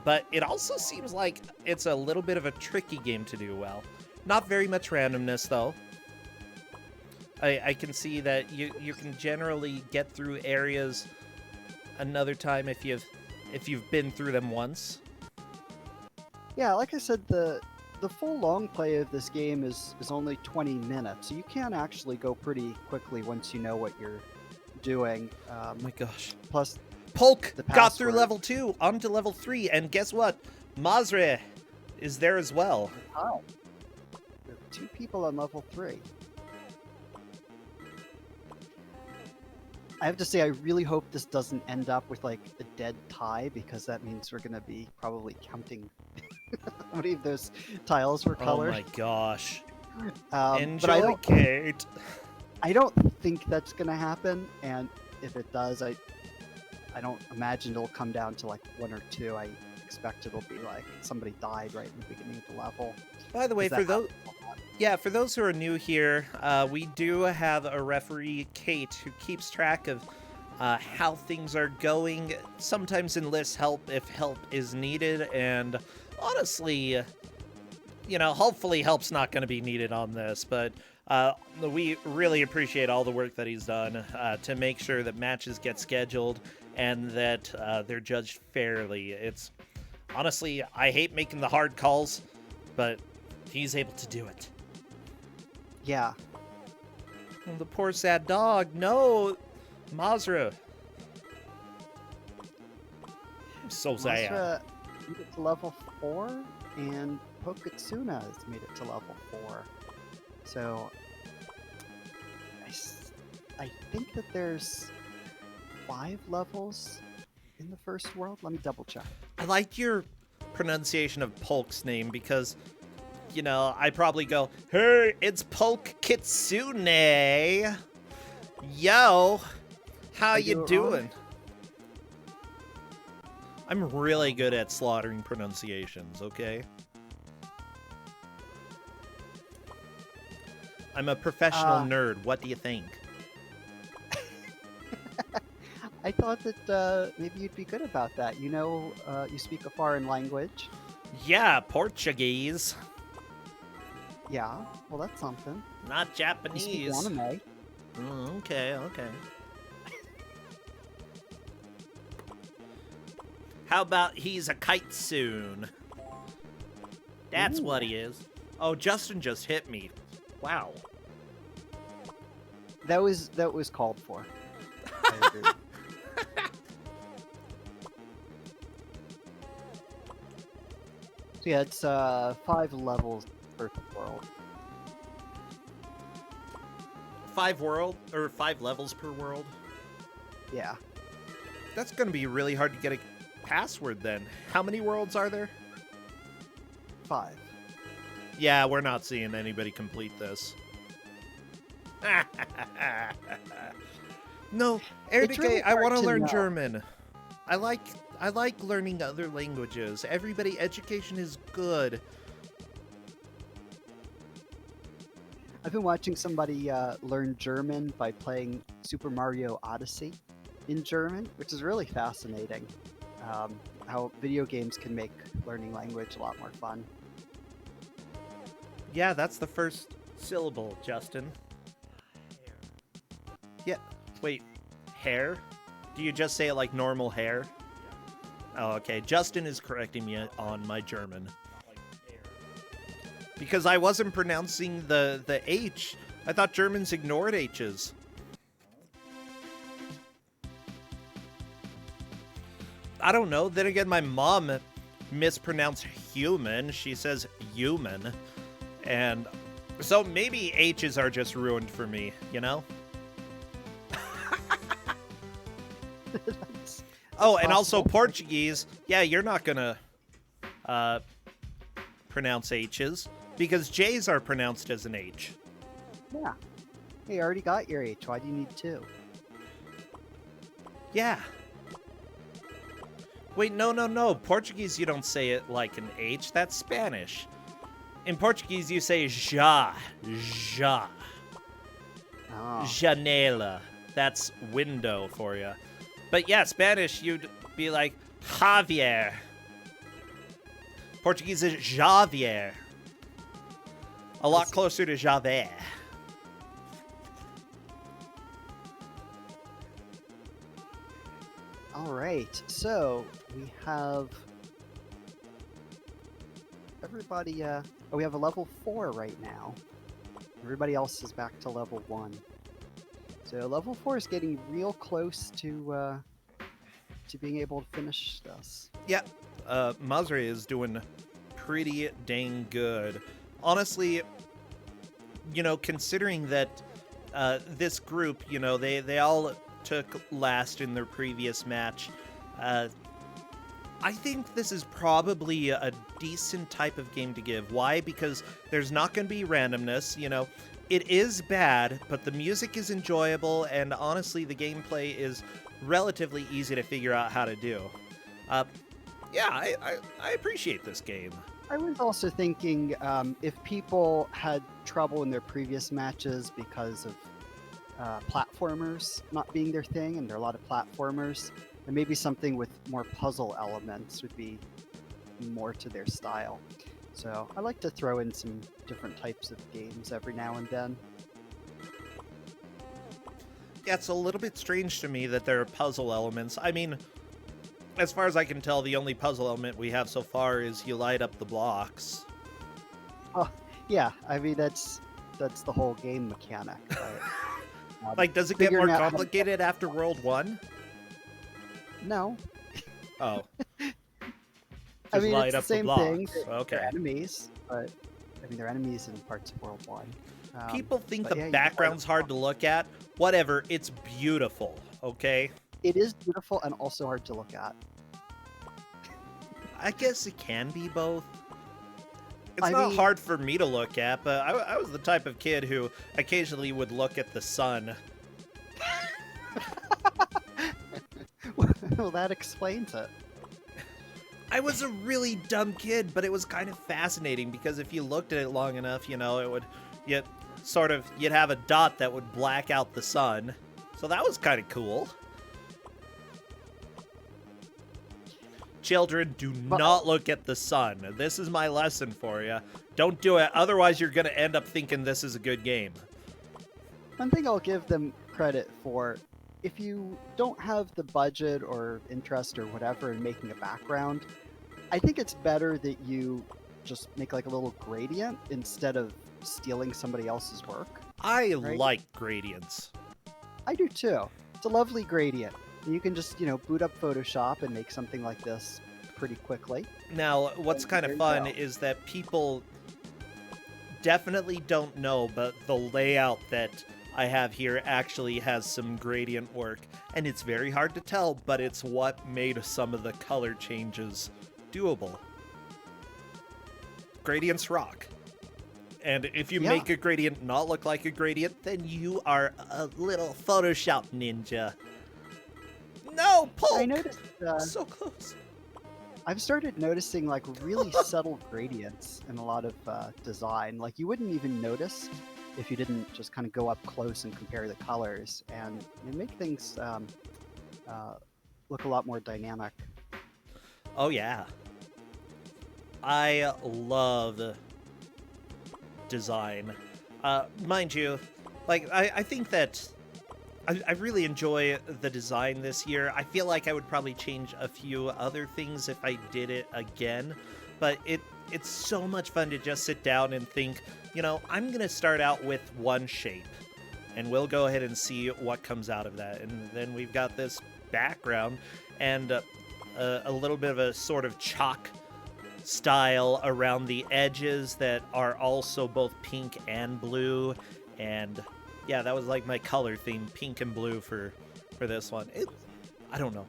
[SPEAKER 1] But it also seems like it's a little bit of a tricky game to do well. Not very much randomness, though. I can see that you can generally get through areas another time if you've been through them once.
[SPEAKER 2] Yeah, like I said, the full long play of this game is only 20 minutes. So you can actually go pretty quickly once you know what you're doing.
[SPEAKER 1] Oh my gosh.
[SPEAKER 2] Plus,
[SPEAKER 1] Polk
[SPEAKER 2] the
[SPEAKER 1] got through
[SPEAKER 2] password.
[SPEAKER 1] level 2, on to level 3, and guess what? Mazre is there as well.
[SPEAKER 2] Oh, we have 2 people on level 3. I have to say, I really hope this doesn't end up with like a dead tie, because that means we're gonna be probably counting how many of those tiles were
[SPEAKER 1] Oh
[SPEAKER 2] colored.
[SPEAKER 1] my gosh.
[SPEAKER 2] But
[SPEAKER 1] Enjoy, Kate.
[SPEAKER 2] I don't think that's gonna happen, and if it does, I don't imagine it'll come down to like 1 or 2. I expect it'll be like somebody died right in the beginning of the level.
[SPEAKER 1] By the way, for those for those who are new here, we do have a referee, Kate, who keeps track of how things are going, sometimes enlists help if help is needed, and honestly, you know, hopefully help's not going to be needed on this, but we really appreciate all the work that he's done to make sure that matches get scheduled and that they're judged fairly. It's honestly, I hate making the hard calls, but he's able to do it.
[SPEAKER 2] Yeah.
[SPEAKER 1] Oh, the poor sad dog. No, Mazra. I'm so sad.
[SPEAKER 2] Masra made it to level 4, and Ku5ogrande has made it to level 4. So I think that there's 5 levels in the first world. Let me double check.
[SPEAKER 1] I like your pronunciation of Polk's name because, you know, I probably go, hey, it's Polk Kitsune. Yo, how you doing? I'm really good at slaughtering pronunciations, okay? I'm a professional nerd. What do you think?
[SPEAKER 2] I thought that maybe you'd be good about that. You know, you speak a foreign language.
[SPEAKER 1] Yeah, Portuguese.
[SPEAKER 2] Yeah, well, that's something.
[SPEAKER 1] Not Japanese.
[SPEAKER 2] You speak anime.
[SPEAKER 1] Okay. How about he's a kitesoon? That's what he is. Oh, Justin just hit me. Wow.
[SPEAKER 2] That was called for. I agree. So yeah, it's 5 levels per world.
[SPEAKER 1] 5 levels per world?
[SPEAKER 2] Yeah.
[SPEAKER 1] That's gonna be really hard to get a password then. How many worlds are there?
[SPEAKER 2] 5.
[SPEAKER 1] Yeah, we're not seeing anybody complete this. No, Erdike,
[SPEAKER 2] really
[SPEAKER 1] I want to
[SPEAKER 2] hard to
[SPEAKER 1] learn
[SPEAKER 2] know.
[SPEAKER 1] German. I like learning other languages. Everybody, education is good.
[SPEAKER 2] I've been watching somebody learn German by playing Super Mario Odyssey in German, which is really fascinating. How video games can make learning language a lot more fun.
[SPEAKER 1] Yeah, that's the first syllable, Justin. Yeah, wait, hair? Do you just say it like normal hair? Oh, okay. Justin is correcting me on my German. Because I wasn't pronouncing the H. I thought Germans ignored H's. I don't know. Then again, my mom mispronounced human. She says human. And so maybe H's are just ruined for me, you know? Oh, and also Portuguese. Yeah, you're not gonna pronounce H's because J's are pronounced as an H.
[SPEAKER 2] Yeah. Hey, you already got your H. Why do you need 2?
[SPEAKER 1] Yeah. Wait, no. Portuguese, you don't say it like an H. That's Spanish. In Portuguese, you say já.
[SPEAKER 2] Oh.
[SPEAKER 1] Janela. That's window for you. But yeah, Spanish, you'd be like Javier. Portuguese is Javier. A lot closer to Javier.
[SPEAKER 2] All right, so we have everybody. We have a level 4 right now. Everybody else is back to level 1. So level 4 is getting real close to being able to finish this.
[SPEAKER 1] Yeah, Mazre is doing pretty dang good. Honestly, considering that this group, they all took last in their previous match, I think this is probably a decent type of game to give. Why? Because there's not going to be randomness, It is bad, but the music is enjoyable, and honestly, the gameplay is relatively easy to figure out how to do. Yeah, I appreciate this game.
[SPEAKER 2] I was also thinking if people had trouble in their previous matches because of platformers not being their thing, and there are a lot of platformers, and maybe something with more puzzle elements would be more to their style. So I like to throw in some different types of games every now and then.
[SPEAKER 1] Yeah, it's a little bit strange to me that there are puzzle elements. I mean, as far as I can tell, the only puzzle element we have so far is you light up the blocks.
[SPEAKER 2] Oh, yeah. I mean, that's the whole game mechanic. Right?
[SPEAKER 1] Like, does it get more complicated after World 1?
[SPEAKER 2] No.
[SPEAKER 1] Oh.
[SPEAKER 2] I mean,
[SPEAKER 1] light
[SPEAKER 2] it's
[SPEAKER 1] up
[SPEAKER 2] the same
[SPEAKER 1] blocks.
[SPEAKER 2] thing.
[SPEAKER 1] Okay.
[SPEAKER 2] They're enemies, but I mean, they're enemies in parts of World 1.
[SPEAKER 1] People think the background's hard to look at. Whatever, it's beautiful, okay?
[SPEAKER 2] It is beautiful and also hard to look at.
[SPEAKER 1] I guess it can be both. It's not hard for me to look at, but I was the type of kid who occasionally would look at the sun.
[SPEAKER 2] Well, that explains it.
[SPEAKER 1] I was a really dumb kid, but it was kind of fascinating because if you looked at it long enough, it would you'd have a dot that would black out the sun. So that was kind of cool. Children, do not look at the sun. This is my lesson for you. Don't do it, otherwise you're going to end up thinking this is a good game.
[SPEAKER 2] One thing I'll give them credit for, if you don't have the budget or interest or whatever in making a background, I think it's better that you just make like a little gradient instead of stealing somebody else's work.
[SPEAKER 1] I like gradients.
[SPEAKER 2] I do too. It's a lovely gradient. And you can just, boot up Photoshop and make something like this pretty quickly.
[SPEAKER 1] Now, what's kind of fun is that people definitely don't know, but the layout that I have here actually has some gradient work, and it's very hard to tell, but it's what made some of the color changes doable. Gradients rock. And if you make a gradient not look like a gradient, then you are a little Photoshop ninja. No, Polk!
[SPEAKER 2] I noticed
[SPEAKER 1] so close.
[SPEAKER 2] I've started noticing like really subtle gradients in a lot of design. Like you wouldn't even notice if you didn't just kind of go up close and compare the colors, and it make things look a lot more dynamic.
[SPEAKER 1] Oh yeah. I love design. Mind you, like I think that I really enjoy the design this year. I feel like I would probably change a few other things if I did it again, but it's so much fun to just sit down and think, I'm going to start out with one shape, and we'll go ahead and see what comes out of that. And then we've got this background and a little bit of a sort of chalk style around the edges that are also both pink and blue. And yeah, that was like my color theme, pink and blue for this one. I don't know.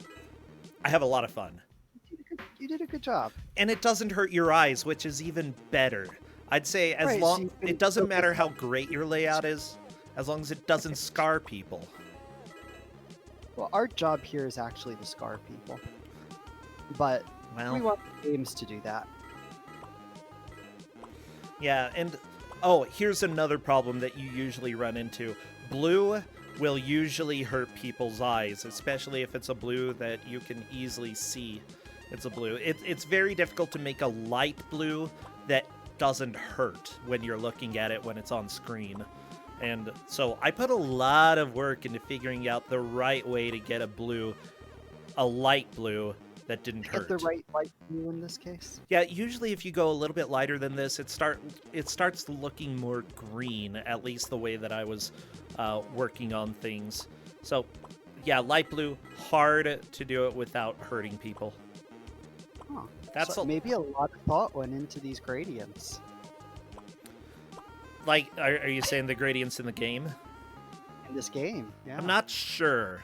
[SPEAKER 1] I have a lot of fun.
[SPEAKER 2] You did a good job.
[SPEAKER 1] And it doesn't hurt your eyes, which is even better. I'd say it doesn't matter how great your layout is, as long as it doesn't scar people.
[SPEAKER 2] Well, our job here is actually to scar people. But we want games to do that.
[SPEAKER 1] Yeah, and here's another problem that you usually run into. Blue will usually hurt people's eyes, especially if it's a blue that you can easily see. It's a blue. It's very difficult to make a light blue that doesn't hurt when you're looking at it when it's on screen. And so I put a lot of work into figuring out the right way to get a light blue that didn't
[SPEAKER 2] Get
[SPEAKER 1] hurt.
[SPEAKER 2] the right light blue in this case.
[SPEAKER 1] Yeah, usually if you go a little bit lighter than this, it starts looking more green, at least the way that I was working on things. So, yeah, light blue, hard to do it without hurting people.
[SPEAKER 2] Huh.
[SPEAKER 1] That's
[SPEAKER 2] so maybe a lot of thought went into these gradients.
[SPEAKER 1] Like, are you saying the gradients in the game?
[SPEAKER 2] In this game, yeah.
[SPEAKER 1] I'm not sure.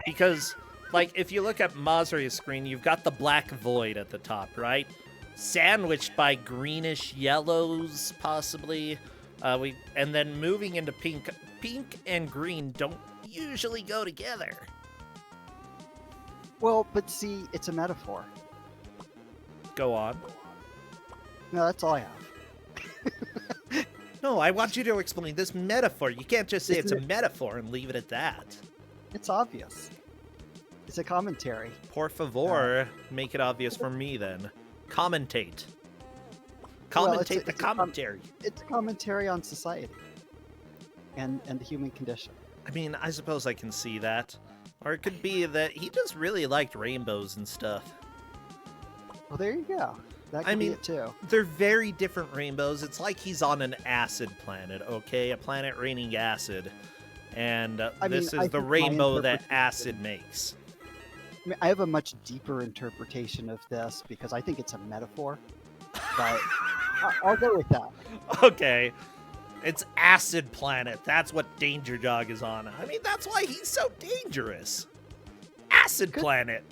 [SPEAKER 1] Because, like, if you look at Mazria's screen, you've got the black void at the top, right? Sandwiched by greenish yellows, possibly. And then moving into pink. Pink and green don't usually go together.
[SPEAKER 2] Well, but see, it's a metaphor.
[SPEAKER 1] Go on.
[SPEAKER 2] No, that's all I have.
[SPEAKER 1] No, I want you to explain this metaphor. You can't just say it's
[SPEAKER 2] Isn't
[SPEAKER 1] a metaphor and leave it at that.
[SPEAKER 2] It's obvious. It's a commentary.
[SPEAKER 1] Por favor, make it obvious for me then. Commentate.
[SPEAKER 2] Well,
[SPEAKER 1] Commentate the commentary.
[SPEAKER 2] It's a commentary on society and the human condition.
[SPEAKER 1] I mean, I suppose I can see that. Or it could be that he just really liked rainbows and stuff.
[SPEAKER 2] Well, there you go. That could be it too.
[SPEAKER 1] They're very different rainbows. It's like he's on an acid planet, okay? A planet raining acid. And this is the rainbow that acid makes.
[SPEAKER 2] I mean, I have a much deeper interpretation of this because I think it's a metaphor. But I'll go with that.
[SPEAKER 1] Okay. It's acid planet. That's what Danger Dog is on. I mean, that's why he's so dangerous. Acid planet.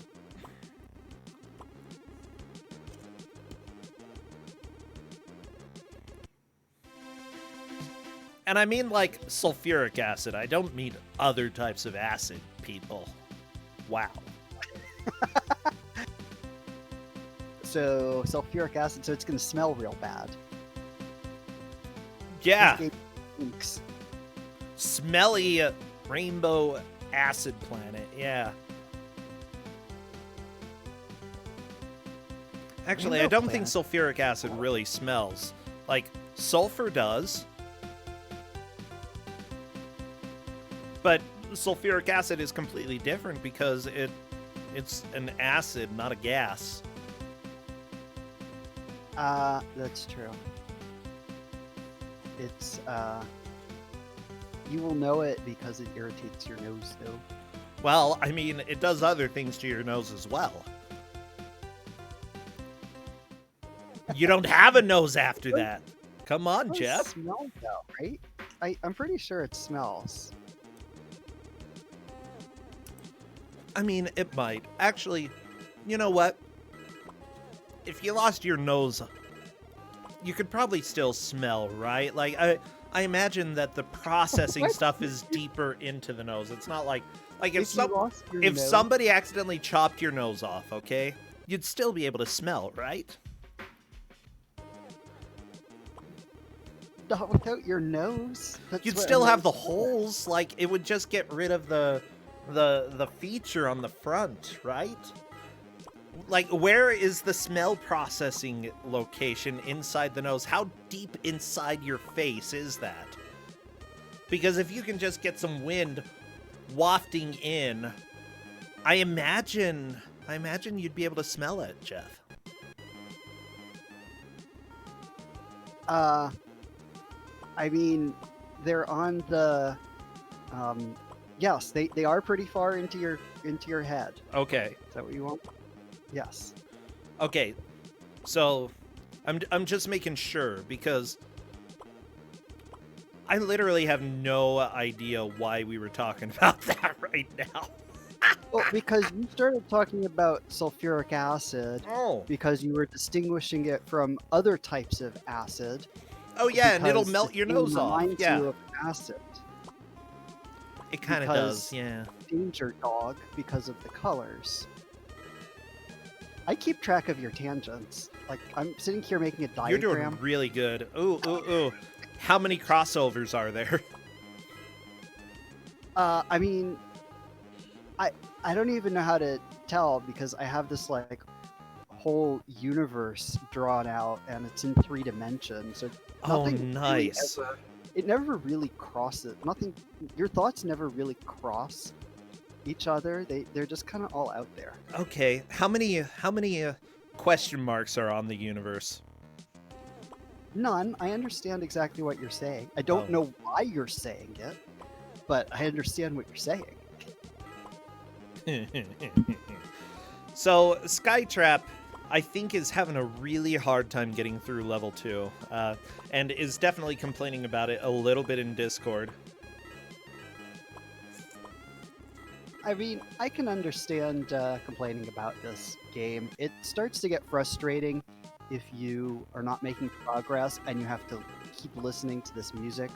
[SPEAKER 1] And I mean, like, sulfuric acid. I don't mean other types of acid, people. Wow.
[SPEAKER 2] So, sulfuric acid, so it's going to smell real bad.
[SPEAKER 1] Yeah.
[SPEAKER 2] Stinks.
[SPEAKER 1] Smelly rainbow acid planet, yeah. Actually, I don't think sulfuric acid really smells. Like, sulfur does. But sulfuric acid is completely different because it's an acid, not a gas.
[SPEAKER 2] That's true. It's, you will know it because it irritates your nose, though.
[SPEAKER 1] Well, I mean, it does other things to your nose as well. You don't have a nose after that. Come on, Jeff.
[SPEAKER 2] It smells, though, right? I'm pretty sure it smells.
[SPEAKER 1] I mean, it might. Actually, you know what? If you lost your nose, you could probably still smell, right? Like, I imagine that the processing stuff is deeper into the nose. It's not like if somebody accidentally chopped your nose off, okay? You'd still be able to smell, right?
[SPEAKER 2] Not without your nose.
[SPEAKER 1] You'd still have the holes. Like, it would just get rid of the feature on the front, right? Like, where is the smell processing location inside the nose? How deep inside your face is that? Because if you can just get some wind wafting in, I imagine you'd be able to smell it, Jeff.
[SPEAKER 2] I mean, they're on the yes, they are pretty far into your head.
[SPEAKER 1] Okay.
[SPEAKER 2] Is that what you want? Yes.
[SPEAKER 1] Okay. So I'm just making sure because I literally have no idea why we were talking about that right now.
[SPEAKER 2] Well, because you started talking about sulfuric acid because you were distinguishing it from other types of acid.
[SPEAKER 1] Oh yeah, and it'll melt your nose off. Yeah.
[SPEAKER 2] You of acid.
[SPEAKER 1] It kind of does, yeah.
[SPEAKER 2] Danger Dog because of the colors. I keep track of your tangents. Like, I'm sitting here making a diagram.
[SPEAKER 1] You're doing really good. Ooh, ooh, ooh. How many crossovers are there?
[SPEAKER 2] I mean, I don't even know how to tell because I have this, like, whole universe drawn out, and it's in 3 dimensions. So
[SPEAKER 1] nice.
[SPEAKER 2] It never really crosses. Nothing. Your thoughts never really cross. each other. They're just kind of all out there.
[SPEAKER 1] Okay, how many question marks are on the universe?
[SPEAKER 2] None. I understand exactly what you're saying. I don't
[SPEAKER 1] Oh.
[SPEAKER 2] know why you're saying it, but I understand what you're saying.
[SPEAKER 1] So Skytrap, I think, is having a really hard time getting through level 2, and is definitely complaining about it a little bit in Discord.
[SPEAKER 2] I mean, I can understand complaining about this game. It starts to get frustrating if you are not making progress and you have to keep listening to this music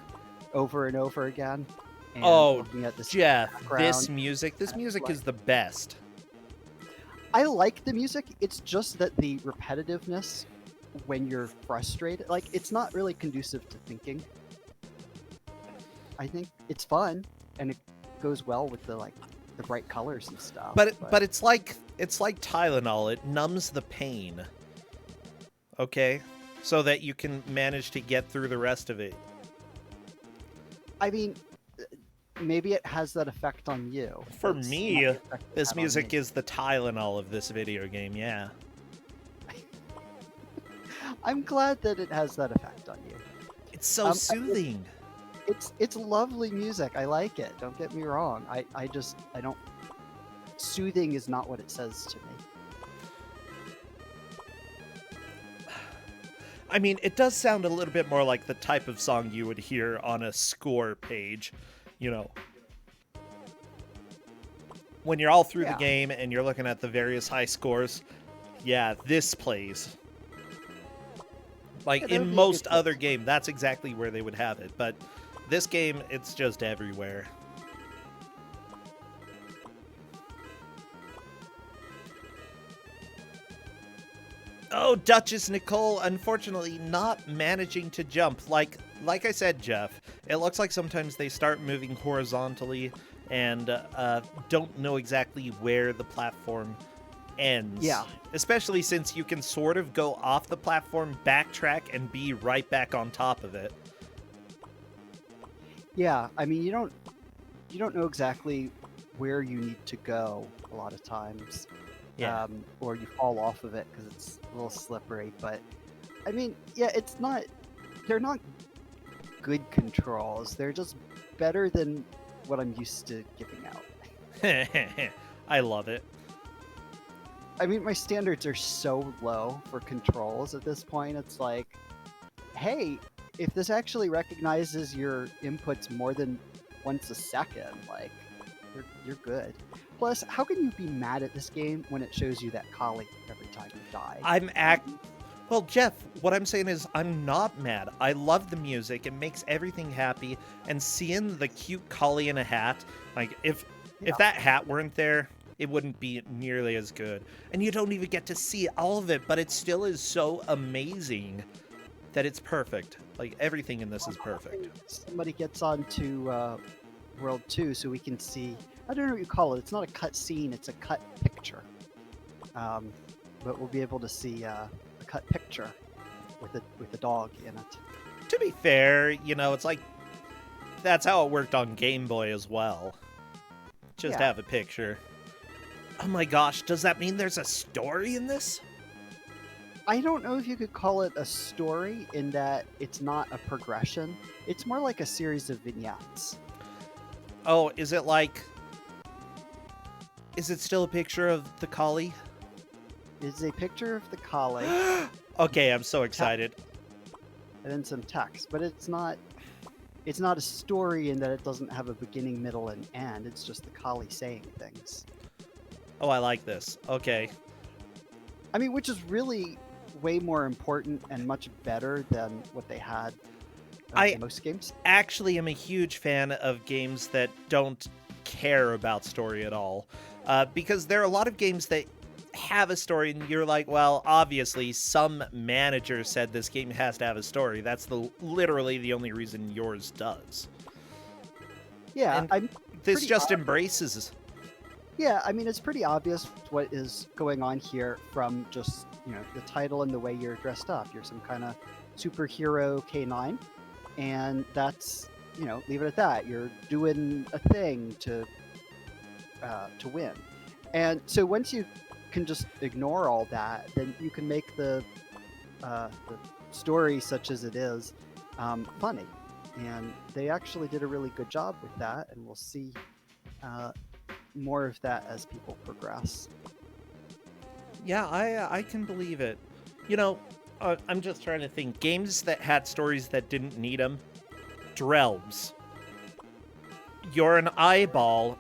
[SPEAKER 2] over and over again. And
[SPEAKER 1] Oh,
[SPEAKER 2] looking at this
[SPEAKER 1] Jeff,
[SPEAKER 2] background.
[SPEAKER 1] this music is the best.
[SPEAKER 2] I like the music. It's just that the repetitiveness when you're frustrated, like, it's not really conducive to thinking. I think it's fun and it goes well with the bright colors and stuff.
[SPEAKER 1] But it's like Tylenol. It numbs the pain. Okay, so that you can manage to get through the rest of it.
[SPEAKER 2] I mean, maybe it has that effect on you.
[SPEAKER 1] For
[SPEAKER 2] That's
[SPEAKER 1] me,
[SPEAKER 2] not the effect it
[SPEAKER 1] this
[SPEAKER 2] had on
[SPEAKER 1] music
[SPEAKER 2] me.
[SPEAKER 1] is the Tylenol of this video game. Yeah.
[SPEAKER 2] I'm glad that it has that effect on you.
[SPEAKER 1] It's so soothing.
[SPEAKER 2] It's lovely music. I like it. Don't get me wrong. I don't. Soothing is not what it says to me.
[SPEAKER 1] I mean, it does sound a little bit more like the type of song you would hear on a score page, you know. When you're all through the game and you're looking at the various high scores, yeah, this plays. Like in most other game, that's exactly where they would have it. But this game, it's just everywhere. Oh, Duchess Nicole, unfortunately not managing to jump. Like I said, Jeff, it looks like sometimes they start moving horizontally and don't know exactly where the platform ends.
[SPEAKER 2] Yeah.
[SPEAKER 1] Especially since you can sort of go off the platform, backtrack, and be right back on top of it.
[SPEAKER 2] Yeah, I mean, you don't know exactly where you need to go a lot of times.
[SPEAKER 1] Yeah.
[SPEAKER 2] Or you fall off of it because it's a little slippery. But I mean, yeah, they're not good controls. They're just better than what I'm used to giving out.
[SPEAKER 1] I love it.
[SPEAKER 2] I mean, my standards are so low for controls at this point. It's like, hey, if this actually recognizes your inputs more than once a second, like, you're good. Plus, how can you be mad at this game when it shows you that collie every time you die?
[SPEAKER 1] Well, Jeff, what I'm saying is I'm not mad. I love the music. It makes everything happy. And seeing the cute collie in a hat, like, if that hat weren't there, it wouldn't be nearly as good. And you don't even get to see all of it, but it still is so amazing that it's perfect. Like, everything in this is perfect.
[SPEAKER 2] Somebody gets on to World 2 so we can see, I don't know what you call it. It's not a cut scene, it's a cut picture. But we'll be able to see a cut picture with the dog in it.
[SPEAKER 1] To be fair, you know, it's like, that's how it worked on Game Boy as well. Just have a picture. Oh my gosh, does that mean there's a story in this?
[SPEAKER 2] I don't know if you could call it a story in that it's not a progression. It's more like a series of vignettes.
[SPEAKER 1] Oh, is it still a picture of the collie?
[SPEAKER 2] It's a picture of the collie.
[SPEAKER 1] Okay, I'm so excited.
[SPEAKER 2] And then some text, but it's not a story in that it doesn't have a beginning, middle, and end. It's just the collie saying things.
[SPEAKER 1] Oh, I like this. Okay.
[SPEAKER 2] I mean, which is really way more important and much better than what they had in most games.
[SPEAKER 1] Actually am a huge fan of games that don't care about story at all. Because there are a lot of games that have a story and you're like, well, obviously some manager said this game has to have a story. That's literally the only reason yours does.
[SPEAKER 2] Yeah,
[SPEAKER 1] this just embraces.
[SPEAKER 2] Yeah, I mean, it's pretty obvious what is going on here from just, the title and the way you're dressed up. You're some kind of superhero K9, and that's, leave it at that. You're doing a thing to to win. And so once you can just ignore all that, then you can make the story, such as it is, funny. And they actually did a really good job with that, and we'll see uh, more of that as people progress.
[SPEAKER 1] Yeah, I can believe it. I'm just trying to think. Games that had stories that didn't need them. Drelbs. You're an eyeball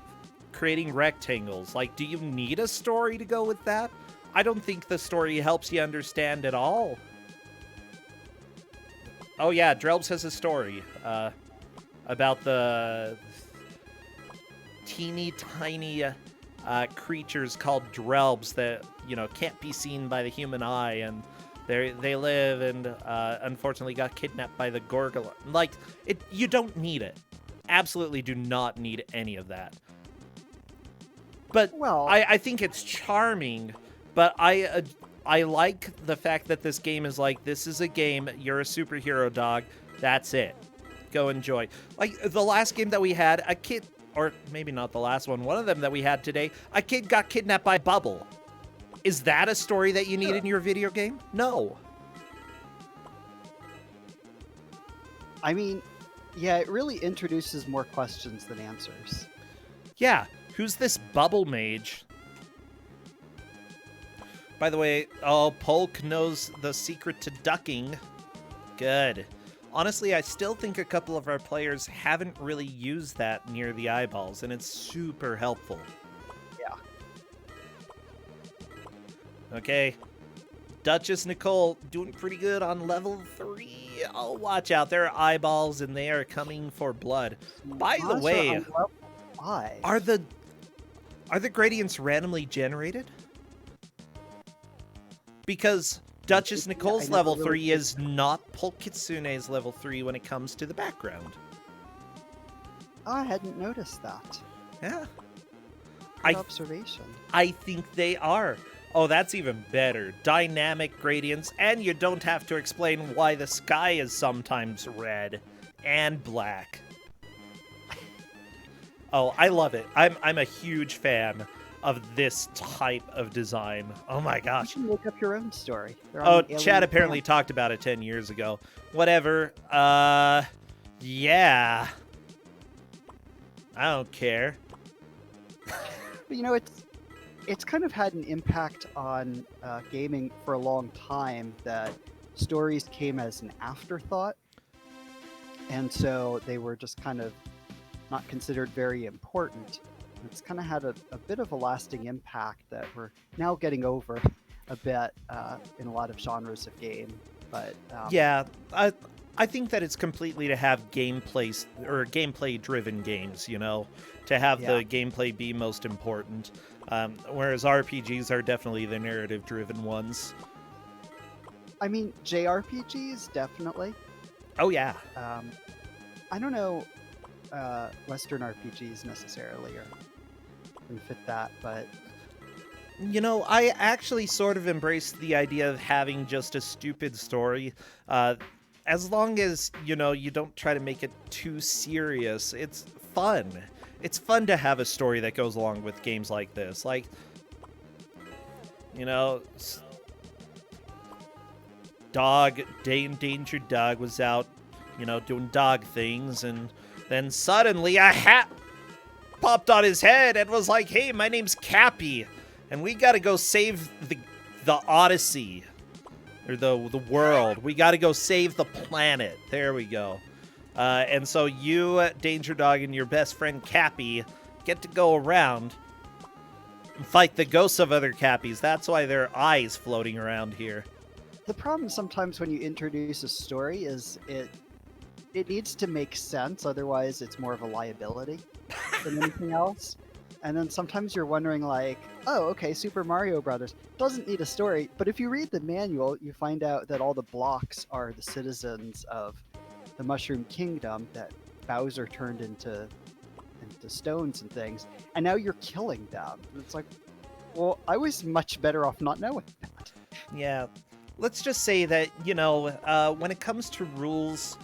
[SPEAKER 1] creating rectangles. Like, do you need a story to go with that? I don't think the story helps you understand at all. Oh yeah, Drelbs has a story about the teeny tiny creatures called Drelbs that can't be seen by the human eye, and they live and unfortunately got kidnapped by the Gorgala. Like, you don't need it. Absolutely do not need any of that. But
[SPEAKER 2] Well,
[SPEAKER 1] I think it's charming, but I like the fact that this game is like, this is a game, you're a superhero, Dog, that's it. Go enjoy. Like, the last game that we had, a kid, or maybe not the last one of them that we had today, a kid got kidnapped by Bubble. Is that a story that you need in your video game? No.
[SPEAKER 2] I mean, yeah, it really introduces more questions than answers.
[SPEAKER 1] Yeah, who's this Bubble Mage? By the way, Polk knows the secret to ducking. Good. Honestly, I still think a couple of our players haven't really used that near the eyeballs, and it's super helpful.
[SPEAKER 2] Yeah.
[SPEAKER 1] Okay. Duchess Nicole doing pretty good on level 3. Oh, watch out. There are eyeballs, and they are coming for blood. By the
[SPEAKER 2] Monster
[SPEAKER 1] way,
[SPEAKER 2] on level 5.
[SPEAKER 1] are the gradients randomly generated? Because Duchess Nicole's
[SPEAKER 2] I
[SPEAKER 1] level
[SPEAKER 2] never really
[SPEAKER 1] 3 is not Polk Kitsune's level 3 when it comes to the background.
[SPEAKER 2] Oh, I hadn't noticed that.
[SPEAKER 1] Yeah.
[SPEAKER 2] Good observation.
[SPEAKER 1] I think they are. Oh, that's even better. Dynamic gradients, and you don't have to explain why the sky is sometimes red and black. Oh, I love it. I'm a huge fan of this type of design. Oh my
[SPEAKER 2] You
[SPEAKER 1] gosh.
[SPEAKER 2] should make up your own story. They're on
[SPEAKER 1] Oh,
[SPEAKER 2] an alien
[SPEAKER 1] Chad apparently
[SPEAKER 2] planet.
[SPEAKER 1] talked about it 10 years ago. Whatever. Yeah. I don't care.
[SPEAKER 2] But it's kind of had an impact on gaming for a long time that stories came as an afterthought, and so they were just kind of not considered very important. It's kind of had a bit of a lasting impact that we're now getting over a bit in a lot of genres of game. But
[SPEAKER 1] Yeah, I think that it's completely to have gameplay-driven games, to have the gameplay be most important. Whereas RPGs are definitely the narrative-driven ones.
[SPEAKER 2] I mean, JRPGs definitely.
[SPEAKER 1] Oh yeah.
[SPEAKER 2] I don't know Western RPGs necessarily or can fit that, but
[SPEAKER 1] I actually sort of embrace the idea of having just a stupid story. As long as, you don't try to make it too serious, it's fun. It's fun to have a story that goes along with games like this. Like, Danger Dog was out, doing dog things, and then suddenly a hat popped on his head and was like, hey, my name's Cappy, and we gotta go save the Odyssey. Or the world. We gotta go save the planet. There we go. And so you, Danger Dog, and your best friend Cappy get to go around and fight the ghosts of other Cappies. That's why there are eyes floating around here.
[SPEAKER 2] the problem sometimes when you introduce a story is it needs to make sense, otherwise it's more of a liability than anything else. And then sometimes you're wondering like, oh, okay, Super Mario Brothers doesn't need a story, but if you read the manual, you find out that all the blocks are the citizens of the Mushroom Kingdom that Bowser turned into stones and things, and now you're killing them. It's like, well, I was much better off not knowing that.
[SPEAKER 1] Yeah. Let's just say that, when it comes to rules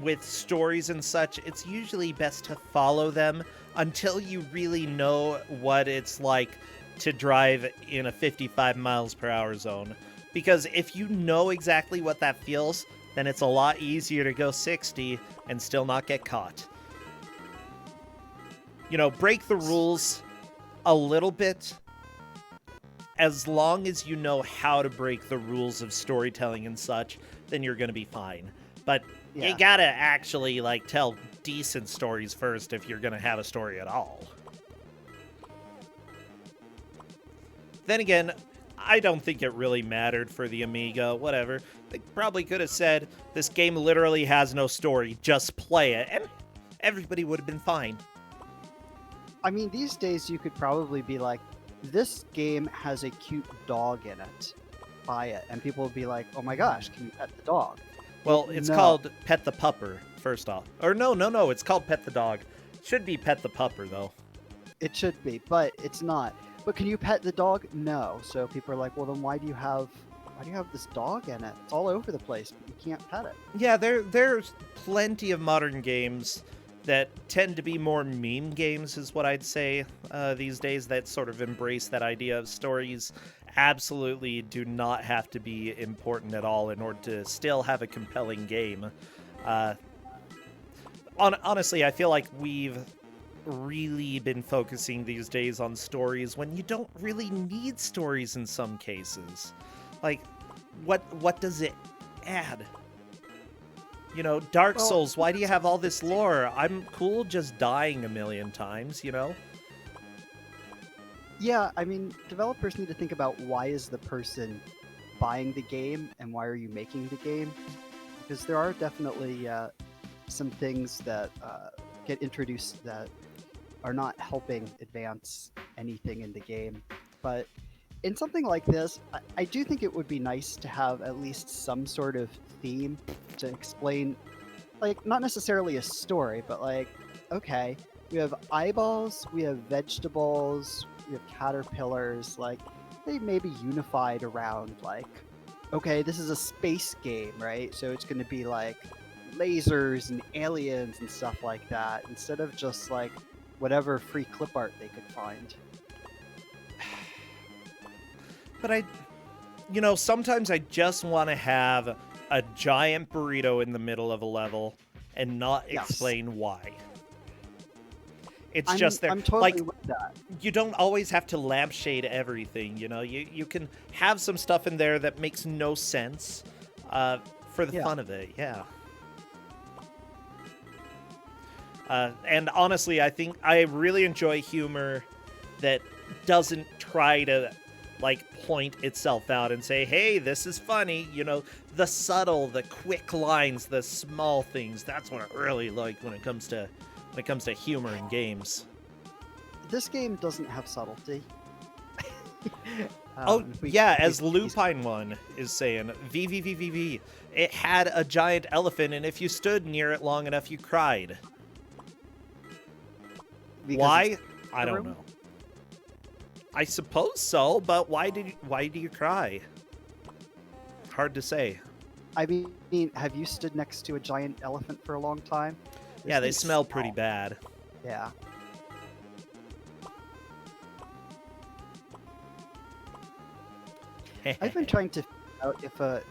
[SPEAKER 1] with stories and such, it's usually best to follow them. until you really know what it's like to drive in a 55 miles per hour zone. Because if you know exactly what that feels, then it's a lot easier to go 60 and still not get caught. You know, break the rules a little bit. As long as you know how to break the rules of storytelling and such, then you're going to be fine. But
[SPEAKER 2] Yeah.
[SPEAKER 1] you gotta actually, like, tell decent stories first if you're going to have a story at all. Then again, I don't think it really mattered for the Amiga, whatever. They probably could have said, this game literally has no story, just play it, and everybody would have been fine.
[SPEAKER 2] I mean, these days you could probably be like, this game has a cute dog in it. Buy it. And people would be like, oh my gosh, can you pet the dog?
[SPEAKER 1] Well, it's called Pet the Pupper, first off. Or no, it's called Pet the Dog. Should be Pet the Pupper, though.
[SPEAKER 2] It should be, but it's not. But can you pet the dog? No. So people are like, well, then why do you have this dog in it? It's all over the place, but you can't pet it.
[SPEAKER 1] Yeah, there's plenty of modern games that tend to be more meme games, is what I'd say, these days, that sort of embrace that idea of stories absolutely do not have to be important at all in order to still have a compelling game. Honestly, I feel like we've really been focusing these days on stories when you don't really need stories in some cases. Like, what does it add? You know, Dark Souls, why do you have all this lore? I'm cool just dying a million times, you know?
[SPEAKER 2] Yeah, I mean, developers need to think about why is the person buying the game and why are you making the game? Because there are definitely some things that get introduced that are not helping advance anything in the game. But in something like this, I do think it would be nice to have at least some sort of theme to explain, like, not necessarily a story, but like, okay, we have eyeballs, we have vegetables, we have caterpillars, like, they may be unified around, like, okay, this is a space game, right? So it's going to be like lasers and aliens and stuff like that, instead of just like whatever free clip art they could find.
[SPEAKER 1] But you know, sometimes I just want to have a giant burrito in the middle of a level and not explain why. It's just there.
[SPEAKER 2] I'm totally with that.
[SPEAKER 1] You don't always have to lampshade everything, you know? You can have some stuff in there that makes no sense for the fun of it, yeah. And honestly, I think I really enjoy humor that doesn't try to, like, point itself out and say, hey, this is funny. You know, the subtle, the quick lines, the small things. That's what I really like when it comes to humor in games.
[SPEAKER 2] This game doesn't have subtlety.
[SPEAKER 1] As Lupine One is saying, V. It had a giant elephant, and if you stood near it long enough, you cried. Why? I don't know. I suppose so, but why do you cry? Hard to say.
[SPEAKER 2] I mean, have you stood next to a giant elephant for a long time?
[SPEAKER 1] Yeah, they smell pretty bad.
[SPEAKER 2] Yeah. I've been trying to figure out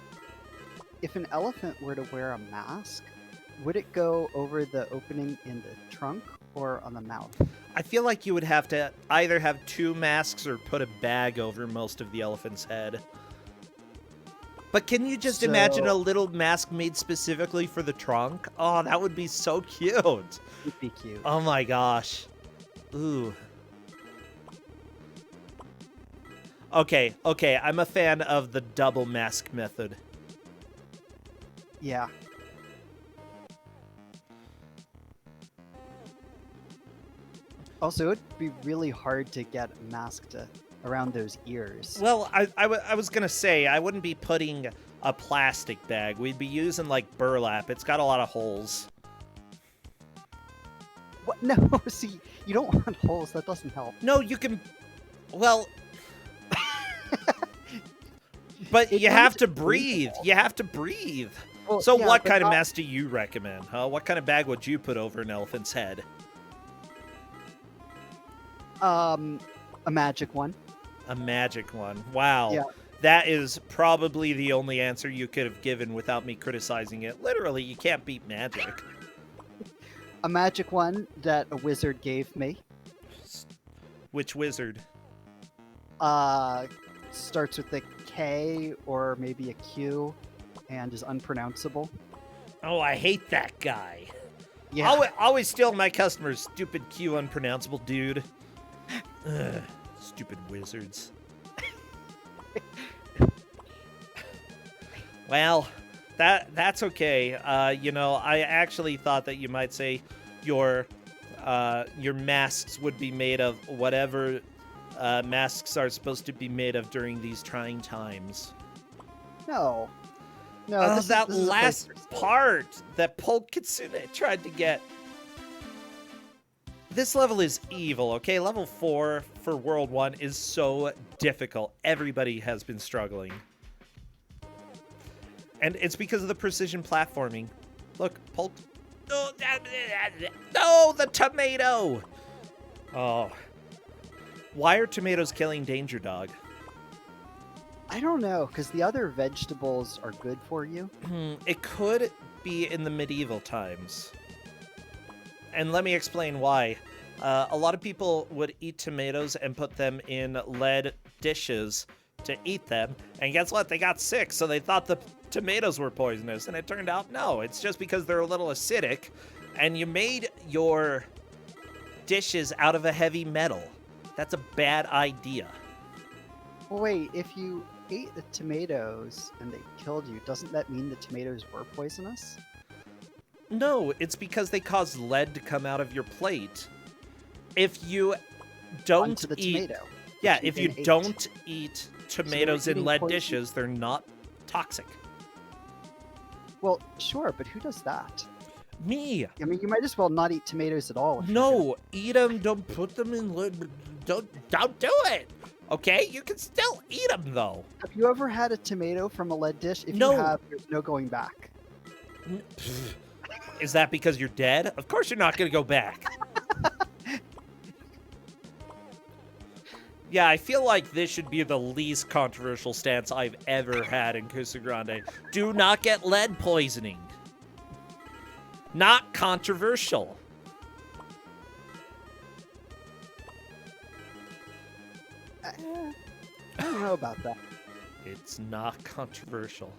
[SPEAKER 2] if an elephant were to wear a mask, would it go over the opening in the trunk or on the mouth?
[SPEAKER 1] I feel like you would have to either have two masks or put a bag over most of the elephant's head. But can you just imagine a little mask made specifically for the trunk? Oh, that would be so cute.
[SPEAKER 2] It'd be cute.
[SPEAKER 1] Oh my gosh. Ooh. Okay, I'm a fan of the double mask method.
[SPEAKER 2] Yeah. Also, it'd be really hard to get a mask around those ears.
[SPEAKER 1] Well, I was going to say, I wouldn't be putting a plastic bag. We'd be using, like, burlap. It's got a lot of holes.
[SPEAKER 2] What? No, see, you don't want holes. That doesn't help.
[SPEAKER 1] No, you can... Well... But you have to breathe. You have to breathe.
[SPEAKER 2] Well,
[SPEAKER 1] so
[SPEAKER 2] yeah,
[SPEAKER 1] what kind of mask do you recommend, huh? What kind of bag would you put over an elephant's head?
[SPEAKER 2] A magic one.
[SPEAKER 1] A magic one. Wow.
[SPEAKER 2] Yeah.
[SPEAKER 1] That is probably the only answer you could have given without me criticizing it. Literally, you can't beat magic.
[SPEAKER 2] A magic one that a wizard gave me.
[SPEAKER 1] Which wizard?
[SPEAKER 2] Starts with a K or maybe a Q and is unpronounceable.
[SPEAKER 1] Oh, I hate that guy.
[SPEAKER 2] Yeah.
[SPEAKER 1] Always steal my customers, stupid Q unpronounceable dude. Ugh, stupid wizards. Well, that's okay. I actually thought that you might say your masks would be made of whatever masks are supposed to be made of during these trying times.
[SPEAKER 2] No. No,
[SPEAKER 1] Oh,
[SPEAKER 2] this
[SPEAKER 1] that
[SPEAKER 2] is a
[SPEAKER 1] last
[SPEAKER 2] place for-
[SPEAKER 1] part that Polk Kitsune tried to get. This level is evil, okay? Level 4 for World 1 is so difficult. Everybody has been struggling. And it's because of the precision platforming. Look, Polk. No, the tomato! Oh. Why are tomatoes killing Danger Dog?
[SPEAKER 2] I don't know, because the other vegetables are good for you.
[SPEAKER 1] It could be in the medieval times. And let me explain why. A lot of people would eat tomatoes and put them in lead dishes to eat them. And guess what? They got sick, so they thought the tomatoes were poisonous. And it turned out, no, it's just because they're a little acidic. And you made your dishes out of a heavy metal. That's a bad idea.
[SPEAKER 2] Well, wait, if you ate the tomatoes and they killed you, doesn't that mean the tomatoes were poisonous?
[SPEAKER 1] No, it's because they cause lead to come out of your plate. If you don't
[SPEAKER 2] Onto the
[SPEAKER 1] eat...
[SPEAKER 2] tomato.
[SPEAKER 1] Yeah,
[SPEAKER 2] which
[SPEAKER 1] if you
[SPEAKER 2] then ate.
[SPEAKER 1] don't eat tomatoes in
[SPEAKER 2] eating
[SPEAKER 1] lead
[SPEAKER 2] poison?
[SPEAKER 1] dishes, they're not toxic.
[SPEAKER 2] Well, sure, but who does that?
[SPEAKER 1] Me.
[SPEAKER 2] I mean, you might as well not eat tomatoes at all. if you're
[SPEAKER 1] No, eat them. Don't put them in lead. Don't do it. Okay, you can still eat them though.
[SPEAKER 2] Have you ever had a tomato from a lead dish? If
[SPEAKER 1] No.
[SPEAKER 2] you have, there's no going back.
[SPEAKER 1] Is that because you're dead? Of course you're not going to go back. Yeah, I feel like this should be the least controversial stance I've ever had in Ku5ogrande. Do not get lead poisoning. Not controversial.
[SPEAKER 2] I don't know about that.
[SPEAKER 1] It's not controversial.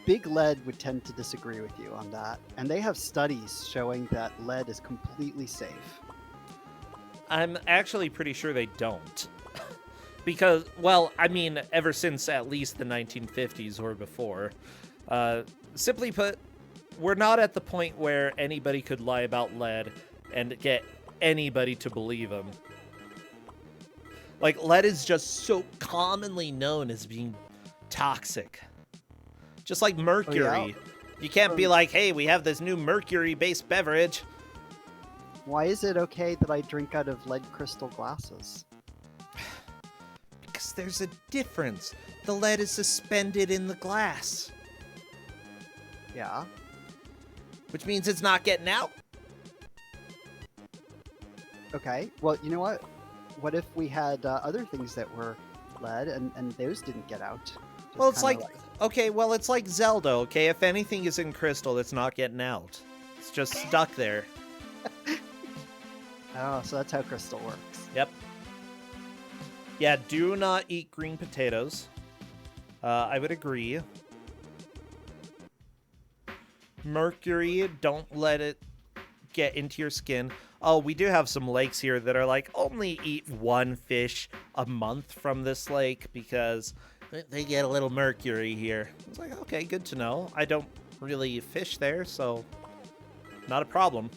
[SPEAKER 2] Big Lead would tend to disagree with you on that. And they have studies showing that lead is completely safe.
[SPEAKER 1] I'm actually pretty sure they don't. Because, well, I mean, ever since at least the 1950s or before. Simply put, we're not at the point where anybody could lie about lead and get anybody to believe them. Like, lead is just so commonly known as being toxic. Just like mercury.
[SPEAKER 2] Oh, yeah?
[SPEAKER 1] You can't be like, hey, we have this new mercury-based beverage.
[SPEAKER 2] Why is it okay that I drink out of lead crystal glasses?
[SPEAKER 1] Because there's a difference. The lead is suspended in the glass,
[SPEAKER 2] Yeah.
[SPEAKER 1] which means it's not getting out.
[SPEAKER 2] Okay. Well, you know what? What if we had other things that were lead and those didn't get out? Just
[SPEAKER 1] Well, it's
[SPEAKER 2] kinda
[SPEAKER 1] like, okay, well, it's like Zelda, okay? If anything is in crystal, it's not getting out. It's just stuck there.
[SPEAKER 2] Oh, so that's how crystal works.
[SPEAKER 1] Yep. Yeah, do not eat green potatoes. I would agree. Mercury, don't let it get into your skin. Oh, we do have some lakes here that are like, only eat one fish a month from this lake because they get a little mercury here. It's like, okay, good to know. I don't really fish there, so not a problem.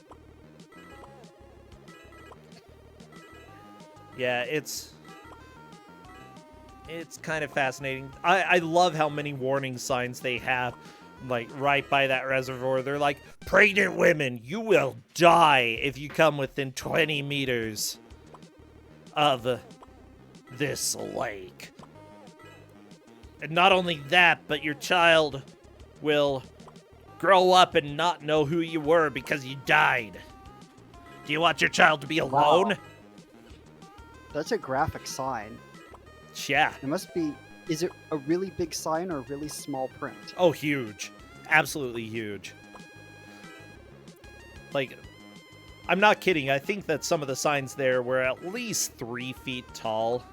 [SPEAKER 1] Yeah, it's kind of fascinating. I love how many warning signs they have, like, right by that reservoir. They're like, pregnant women, you will die if you come within 20 meters of this lake. And not only that, but your child will grow up and not know who you were because you died. Do you want your child to be alone?
[SPEAKER 2] Wow. That's a graphic sign.
[SPEAKER 1] Yeah.
[SPEAKER 2] It must be. Is it a really big sign or a really small print?
[SPEAKER 1] Oh, huge. Absolutely huge. Like, I'm not kidding. I think that some of the signs there were at least 3 feet tall.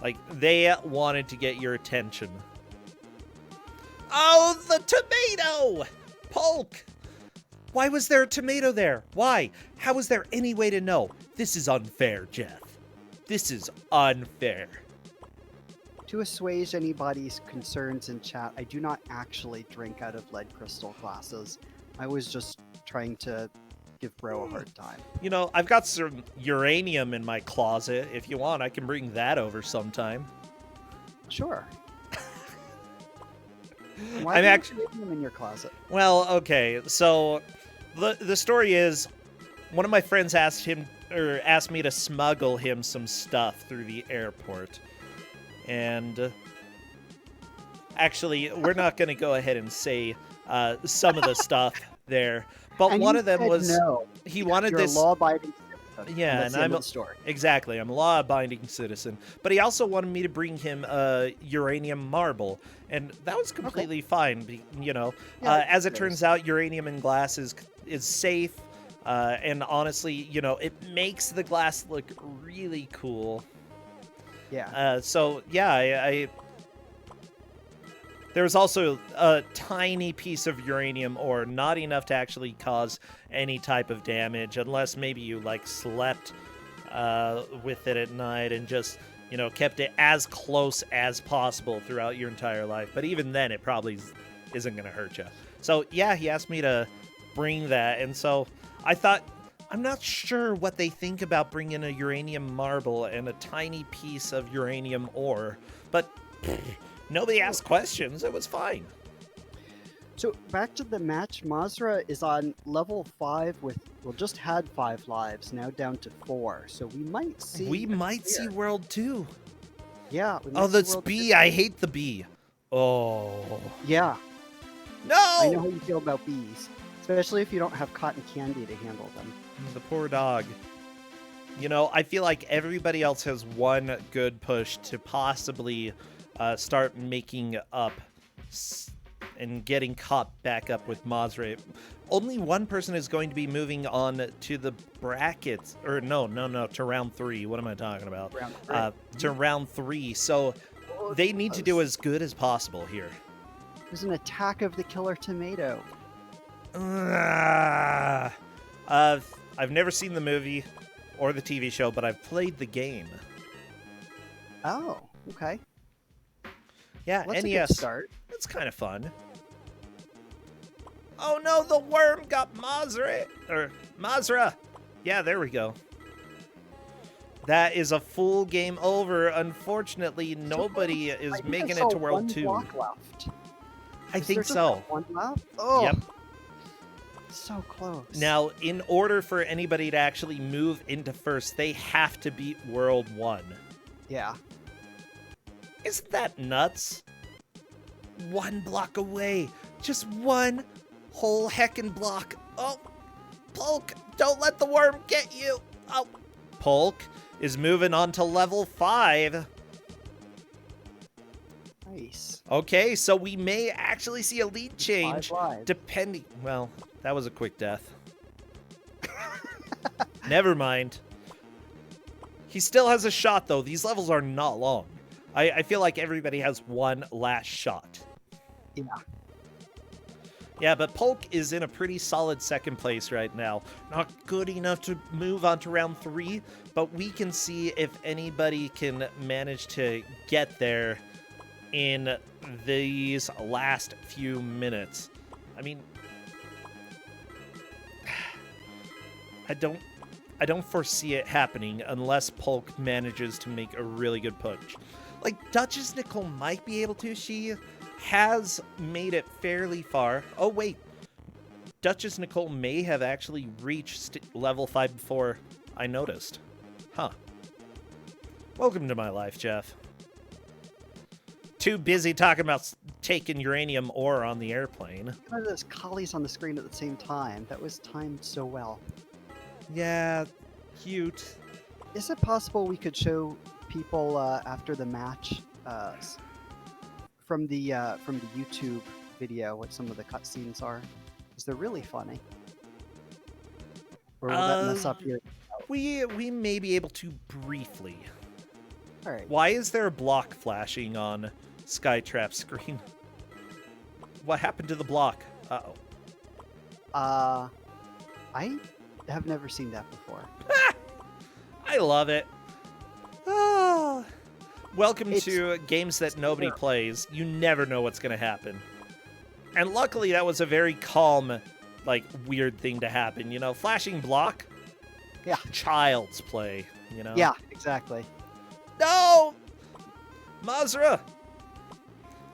[SPEAKER 1] Like, they wanted to get your attention. Oh, the tomato! Polk! Why was there a tomato there? Why? How is there any way to know? This is unfair, Jeff. This is unfair.
[SPEAKER 2] To assuage anybody's concerns in chat, I do not actually drink out of lead crystal glasses. I was just trying to give Bro a hard time.
[SPEAKER 1] You know, I've got some uranium in my closet. If you want, I can bring that over sometime.
[SPEAKER 2] Sure. Why
[SPEAKER 1] I'm
[SPEAKER 2] do you
[SPEAKER 1] actually
[SPEAKER 2] have them in your closet?
[SPEAKER 1] Well, okay. So the story is one of my friends asked me to smuggle him some stuff through the airport. And actually, we're not going to go ahead and say some of the stuff there. But
[SPEAKER 2] And
[SPEAKER 1] one
[SPEAKER 2] you
[SPEAKER 1] of them
[SPEAKER 2] said
[SPEAKER 1] was
[SPEAKER 2] no.
[SPEAKER 1] he wanted
[SPEAKER 2] You're
[SPEAKER 1] this
[SPEAKER 2] a law-abiding citizen.
[SPEAKER 1] Yeah,
[SPEAKER 2] That's
[SPEAKER 1] and
[SPEAKER 2] the end
[SPEAKER 1] I'm
[SPEAKER 2] of the story.
[SPEAKER 1] exactly. I'm a law-abiding citizen, but he also wanted me to bring him a uranium marble, and that was completely fine. You know,
[SPEAKER 2] Yeah,
[SPEAKER 1] as it
[SPEAKER 2] it
[SPEAKER 1] turns
[SPEAKER 2] is.
[SPEAKER 1] out, uranium in glass is safe, and honestly, you know, it makes the glass look really cool.
[SPEAKER 2] Yeah.
[SPEAKER 1] So yeah, I there was also a tiny piece of uranium ore, not enough to actually cause any type of damage, unless maybe you like slept with it at night and just, you know, kept it as close as possible throughout your entire life. But even then, it probably isn't going to hurt you. So yeah, he asked me to bring that, and so I thought, I'm not sure what they think about bringing a uranium marble and a tiny piece of uranium ore, but nobody asked questions. It was fine.
[SPEAKER 2] So back to the match, Mazra is on level 5 with, well, just had 5 lives, now down to 4. So we might see.
[SPEAKER 1] We might see
[SPEAKER 2] clear.
[SPEAKER 1] World 2.
[SPEAKER 2] Yeah. we might
[SPEAKER 1] Oh,
[SPEAKER 2] see
[SPEAKER 1] that's
[SPEAKER 2] World
[SPEAKER 1] bee.
[SPEAKER 2] 2.
[SPEAKER 1] I hate the bee. Oh.
[SPEAKER 2] Yeah. I know
[SPEAKER 1] No!
[SPEAKER 2] how you feel about bees, especially if you don't have cotton candy to handle them.
[SPEAKER 1] The poor dog. You know, I feel like everybody else has one good push to possibly start making up and getting caught back up with Mazra. Only one person is going to be moving on to the brackets, or no, to round 3. What am I talking about?
[SPEAKER 2] Round 3.
[SPEAKER 1] To round 3. So they need to do as good as possible here.
[SPEAKER 2] There's an attack of the killer tomato.
[SPEAKER 1] I've never seen the movie or the TV show, but I've played the game.
[SPEAKER 2] Oh, okay.
[SPEAKER 1] Yeah,
[SPEAKER 2] Well, that's a
[SPEAKER 1] NES.
[SPEAKER 2] good start.
[SPEAKER 1] It's kind of fun. Oh no, the worm got Mazra. Yeah, there we go. That is a full game over. Unfortunately, nobody is
[SPEAKER 2] I think
[SPEAKER 1] making
[SPEAKER 2] I
[SPEAKER 1] it
[SPEAKER 2] saw
[SPEAKER 1] to World
[SPEAKER 2] one
[SPEAKER 1] 2.
[SPEAKER 2] block left.
[SPEAKER 1] I
[SPEAKER 2] Is
[SPEAKER 1] think
[SPEAKER 2] there just
[SPEAKER 1] so.
[SPEAKER 2] like one left? Oh,
[SPEAKER 1] Yep.
[SPEAKER 2] so close.
[SPEAKER 1] Now, in order for anybody to actually move into first, they have to beat World 1.
[SPEAKER 2] Yeah.
[SPEAKER 1] Isn't that nuts? 1 block away. Just one whole heckin' block. Oh, Polk, don't let the worm get you. Oh, Polk is moving on to level 5.
[SPEAKER 2] Nice.
[SPEAKER 1] Okay, so we may actually see a lead change
[SPEAKER 2] 5 lives.
[SPEAKER 1] depending... Well, that was a quick death. Never mind. He still has a shot, though. These levels are not long. I feel like everybody has one last shot.
[SPEAKER 2] Yeah.
[SPEAKER 1] Yeah, but Polk is in a pretty solid second place right now. Not good enough to move on to round 3, but we can see if anybody can manage to get there in these last few minutes. I mean, I don't foresee it happening unless Polk manages to make a really good push. Like, Duchess Nicole might be able to. She has made it fairly far. Oh, wait. Duchess Nicole may have actually reached level 5 before I noticed. Huh. Welcome to my life, Jeff. Too busy talking about taking uranium ore on the airplane.
[SPEAKER 2] There's Kali's on the screen at the same time. That was timed so well.
[SPEAKER 1] Yeah, cute.
[SPEAKER 2] Is it possible we could show people after the match from the YouTube video what some of the cutscenes are? Because they're really funny. Or will that
[SPEAKER 1] Uh,
[SPEAKER 2] mess up your?
[SPEAKER 1] we may be able to briefly.
[SPEAKER 2] All right.
[SPEAKER 1] Why is there a block flashing on Skytrap's screen? What happened to the block? Uh-oh.
[SPEAKER 2] I have never seen that before.
[SPEAKER 1] I love it. Ah. Welcome
[SPEAKER 2] It's-
[SPEAKER 1] to games that nobody
[SPEAKER 2] Sure.
[SPEAKER 1] plays. You never know what's going to happen. And luckily, that was a very calm, like, weird thing to happen. You know, flashing block?
[SPEAKER 2] Yeah.
[SPEAKER 1] Child's play, you know?
[SPEAKER 2] Yeah, exactly.
[SPEAKER 1] No! Mazra!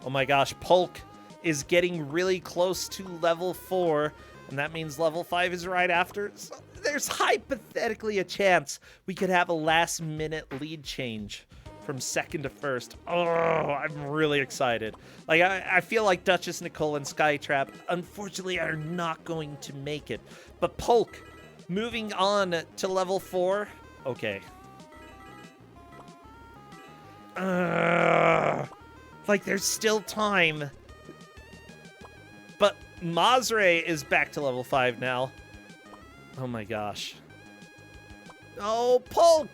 [SPEAKER 1] Oh my gosh, Polk is getting really close to level 4, and that means level 5 is right after. So there's hypothetically a chance we could have a last-minute lead change from second to first. Oh, I'm really excited. Like, I feel like Duchess Nicole and Skytrap, unfortunately, are not going to make it. But Polk, moving on to level 4. Okay. Like, there's still time. But Mazre is back to level 5 now. Oh my gosh. Oh, Polk!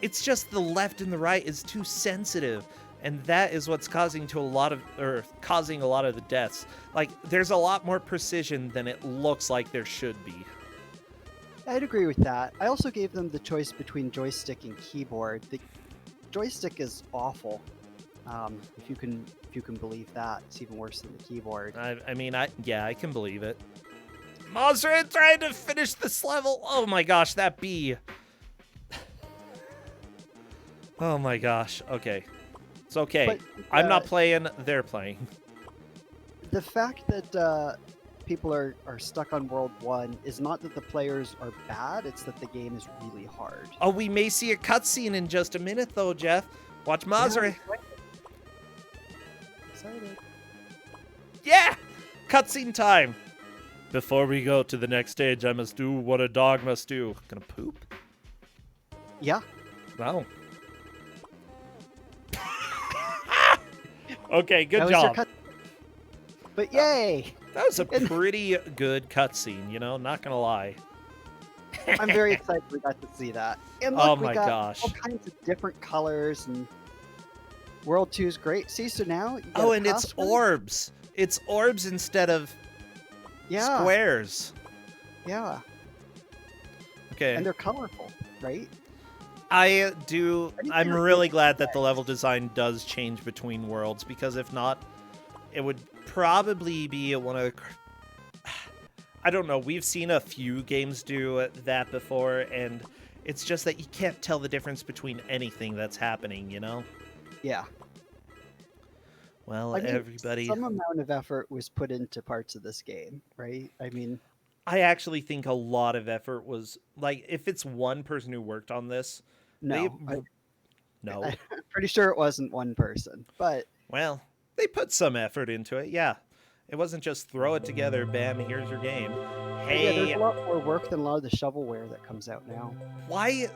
[SPEAKER 1] It's just the left and the right is too sensitive. And that is what's causing a lot of the deaths. Like, there's a lot more precision than it looks like there should be.
[SPEAKER 2] I'd agree with that. I also gave them the choice between joystick and keyboard. The joystick is awful. If you can believe that, it's even worse than the keyboard.
[SPEAKER 1] I mean, yeah, I can believe it. Mazre trying to finish this level. Oh my gosh, that bee. Oh my gosh. Okay. It's okay.
[SPEAKER 2] But,
[SPEAKER 1] I'm not playing, they're playing.
[SPEAKER 2] The fact that people are stuck on World 1 is not that the players are bad, it's that the game is really hard.
[SPEAKER 1] Oh, we may see a cutscene in just a minute, though, Jeff. Watch Mazre.
[SPEAKER 2] Excited.
[SPEAKER 1] Yeah! Cutscene time. Before we go to the next stage, I must do what a dog must do. Gonna poop?
[SPEAKER 2] Yeah.
[SPEAKER 1] Wow. Okay, good
[SPEAKER 2] That was your
[SPEAKER 1] job.
[SPEAKER 2] cut- But yay!
[SPEAKER 1] That was a pretty good cutscene, you know, not gonna lie.
[SPEAKER 2] I'm very excited we got to see that. And look,
[SPEAKER 1] Oh
[SPEAKER 2] we
[SPEAKER 1] my
[SPEAKER 2] got
[SPEAKER 1] gosh.
[SPEAKER 2] all kinds of different colors, and World 2 is great. See, so now you got
[SPEAKER 1] Oh,
[SPEAKER 2] a
[SPEAKER 1] and it's
[SPEAKER 2] password?
[SPEAKER 1] orbs. It's orbs instead of
[SPEAKER 2] Yeah,
[SPEAKER 1] squares.
[SPEAKER 2] yeah,
[SPEAKER 1] Okay.
[SPEAKER 2] and they're colorful, right?
[SPEAKER 1] I do.
[SPEAKER 2] I think
[SPEAKER 1] I'm
[SPEAKER 2] they're
[SPEAKER 1] really
[SPEAKER 2] good
[SPEAKER 1] glad that the
[SPEAKER 2] effects.
[SPEAKER 1] level design does change between worlds, because if not, it would probably be one of the. I don't know. We've seen a few games do that before, and it's just that you can't tell the difference between anything that's happening, you know?
[SPEAKER 2] Yeah.
[SPEAKER 1] Well,
[SPEAKER 2] I mean,
[SPEAKER 1] everybody.
[SPEAKER 2] some amount of effort was put into parts of this game, right? I mean,
[SPEAKER 1] I actually think a lot of effort was. Like, if it's one person who worked on this.
[SPEAKER 2] no,
[SPEAKER 1] No.
[SPEAKER 2] I'm pretty sure it wasn't one person, but
[SPEAKER 1] Well, they put some effort into it, yeah. It wasn't just throw it together, bam, here's your game.
[SPEAKER 2] yeah,
[SPEAKER 1] Hey,
[SPEAKER 2] there's a lot more work than a lot of the shovelware that comes out now.
[SPEAKER 1] why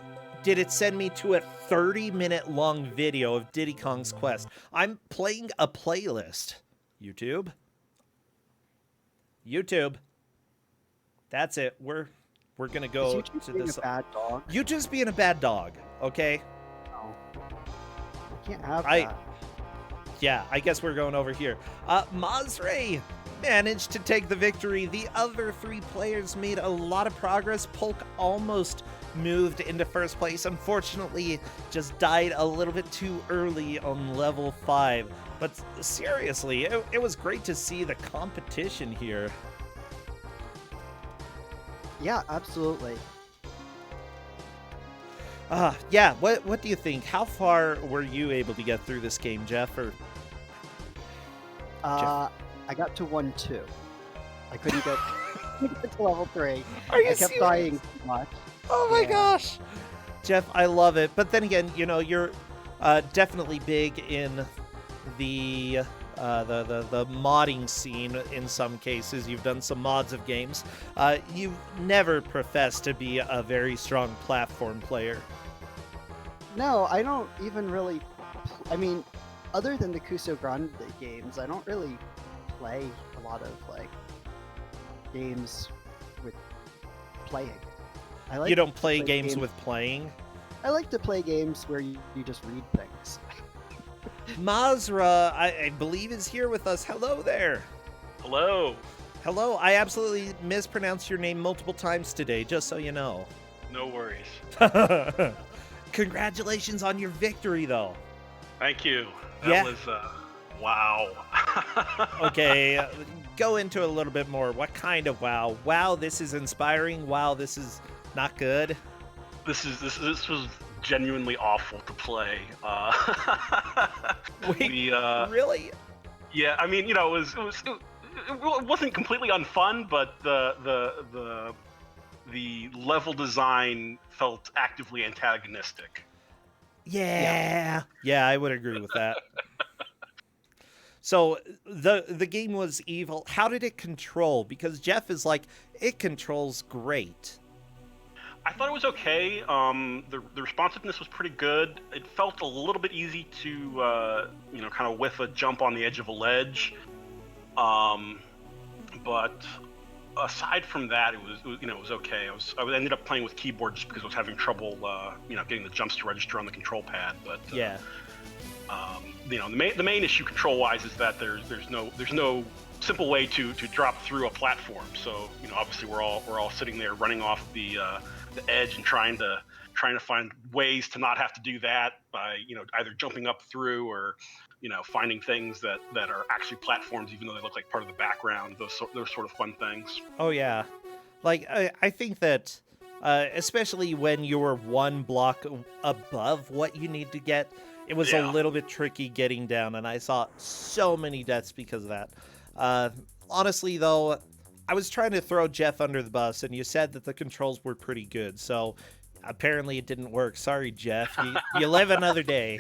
[SPEAKER 1] did it send me to a 30-minute long video of Diddy Kong's Quest? I'm playing a playlist. YouTube? YouTube. That's it. We're gonna
[SPEAKER 2] Is
[SPEAKER 1] go
[SPEAKER 2] YouTube
[SPEAKER 1] to
[SPEAKER 2] being
[SPEAKER 1] this.
[SPEAKER 2] a bad dog?
[SPEAKER 1] YouTube's being a bad dog, okay?
[SPEAKER 2] No. You can't have
[SPEAKER 1] I-
[SPEAKER 2] that.
[SPEAKER 1] Yeah, I guess we're going over here. Mazre managed to take the victory. The other three players made a lot of progress. Polk almost moved into first place. Unfortunately, just died a little bit too early on level 5. But seriously, it was great to see the competition here.
[SPEAKER 2] Yeah, absolutely.
[SPEAKER 1] Yeah, what do you think? How far were you able to get through this game, Jeff? Or
[SPEAKER 2] I got to 1-2. I couldn't get, get to level 3.
[SPEAKER 1] Are you
[SPEAKER 2] I kept
[SPEAKER 1] serious?
[SPEAKER 2] dying too much.
[SPEAKER 1] Oh my
[SPEAKER 2] Yeah.
[SPEAKER 1] gosh. Jeff, I love it. But then again, you know, you're definitely big in the the modding scene in some cases. You've done some mods of games. You've never professed to be a very strong platform player.
[SPEAKER 2] No, I don't even really. I mean, other than the Ku5ogrande games, I don't really play a lot of like games with playing.
[SPEAKER 1] You don't play games with playing?
[SPEAKER 2] I like to play games where you just read things.
[SPEAKER 1] Mazra, I believe, is here with us. Hello there.
[SPEAKER 3] Hello.
[SPEAKER 1] Hello. I absolutely mispronounced your name multiple times today, just so you know.
[SPEAKER 3] No worries.
[SPEAKER 1] Congratulations on your victory, though.
[SPEAKER 3] Thank you.
[SPEAKER 1] Yeah.
[SPEAKER 3] That was, wow.
[SPEAKER 1] Okay, go into a little bit more. What kind of wow? Wow, this is inspiring. Wow, this is not good.
[SPEAKER 3] This was genuinely awful to play.
[SPEAKER 1] Wait, really?
[SPEAKER 3] Yeah, I mean, it wasn't completely unfun, but the level design felt actively antagonistic.
[SPEAKER 1] Yeah, I would agree with that. So the game was evil. How did it control? Because Jeff is like, it controls great.
[SPEAKER 3] I thought it was okay. The responsiveness was pretty good. It felt a little bit easy to, kind of whiff a jump on the edge of a ledge. But aside from that, it was okay. I ended up playing with keyboard just because I was having trouble, getting the jumps to register on the control pad. But
[SPEAKER 1] yeah.
[SPEAKER 3] The main issue control-wise is that there's no simple way to drop through a platform. So obviously we're all sitting there running off the edge and trying to find ways to not have to do that by either jumping up through or finding things that are actually platforms even though they look like part of the background. Those sort of fun things.
[SPEAKER 1] Oh yeah, like I think that especially when you're one block above what you need to get, it was a little bit tricky getting down, and I saw so many deaths because of that. Honestly, though, I was trying to throw Jeff under the bus, and you said that the controls were pretty good, so apparently it didn't work. Sorry, Jeff. You live another day.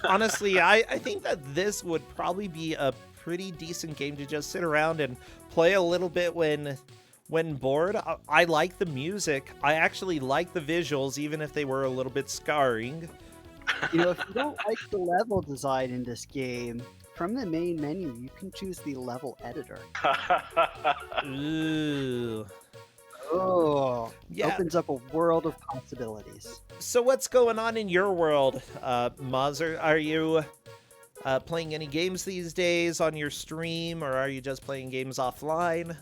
[SPEAKER 1] Honestly, I think that this would probably be a pretty decent game to just sit around and play a little bit when bored. I like the music. I actually like the visuals, even if they were a little bit scarring.
[SPEAKER 2] If you don't like the level design in this game, from the main menu, you can choose the level editor.
[SPEAKER 1] Ooh.
[SPEAKER 2] Oh,
[SPEAKER 1] yeah.
[SPEAKER 2] Opens up a world of possibilities.
[SPEAKER 1] So what's going on in your world, Mazer? Are you playing any games these days on your stream, or are you just playing games offline?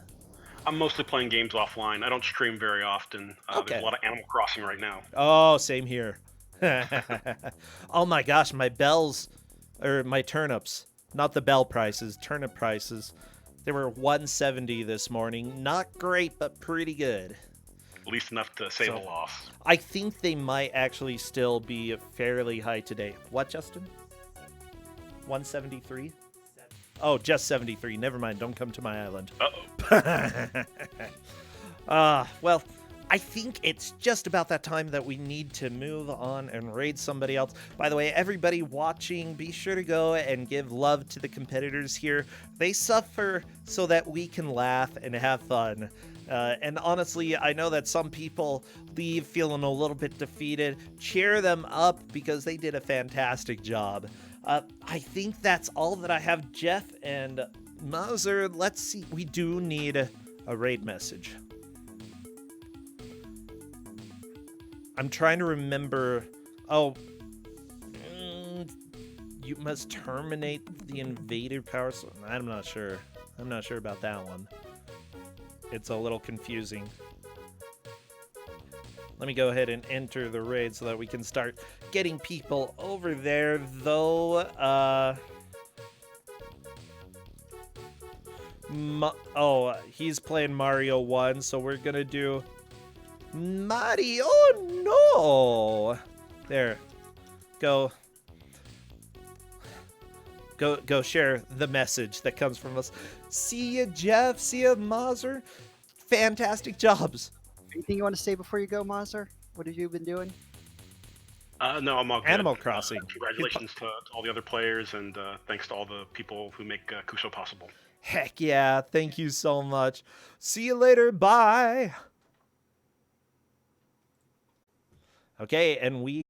[SPEAKER 3] I'm mostly playing games offline. I don't stream very often.
[SPEAKER 1] Okay.
[SPEAKER 3] There's a lot of Animal Crossing right now.
[SPEAKER 1] Oh, same here. Oh my gosh, my turnips. Not the bell prices, turnip prices. They were $1.70 this morning. Not great, but pretty good.
[SPEAKER 3] At least enough to save a loss.
[SPEAKER 1] I think they might actually still be fairly high today. What, Justin? 173? Oh, just 73. Never mind. Don't come to my island.
[SPEAKER 3] Uh-oh.
[SPEAKER 1] Well, I think it's just about that time that we need to move on and raid somebody else. By the way, everybody watching, be sure to go and give love to the competitors here. They suffer so that we can laugh and have fun. And honestly, I know that some people leave feeling a little bit defeated. Cheer them up because they did a fantastic job. I think that's all that I have. Jeff and Mazer, let's see. We do need a raid message. I'm trying to remember. Oh, you must terminate the invaded power. I'm not sure. I'm not sure about that one. It's a little confusing. Let me go ahead and enter the raid so that we can start getting people over there, though. He's playing Mario 1, so we're gonna do Mario. No! There. Go share the message that comes from us. See ya, Jeff. See ya, Mazer. Fantastic jobs.
[SPEAKER 2] Anything you want to say before you go, Mazer? What have you been doing?
[SPEAKER 3] No, I'm all good.
[SPEAKER 1] Animal Crossing.
[SPEAKER 3] Congratulations to all the other players, and thanks to all the people who make Kuso possible.
[SPEAKER 1] Heck yeah, thank you so much. See you later, bye. Okay, and we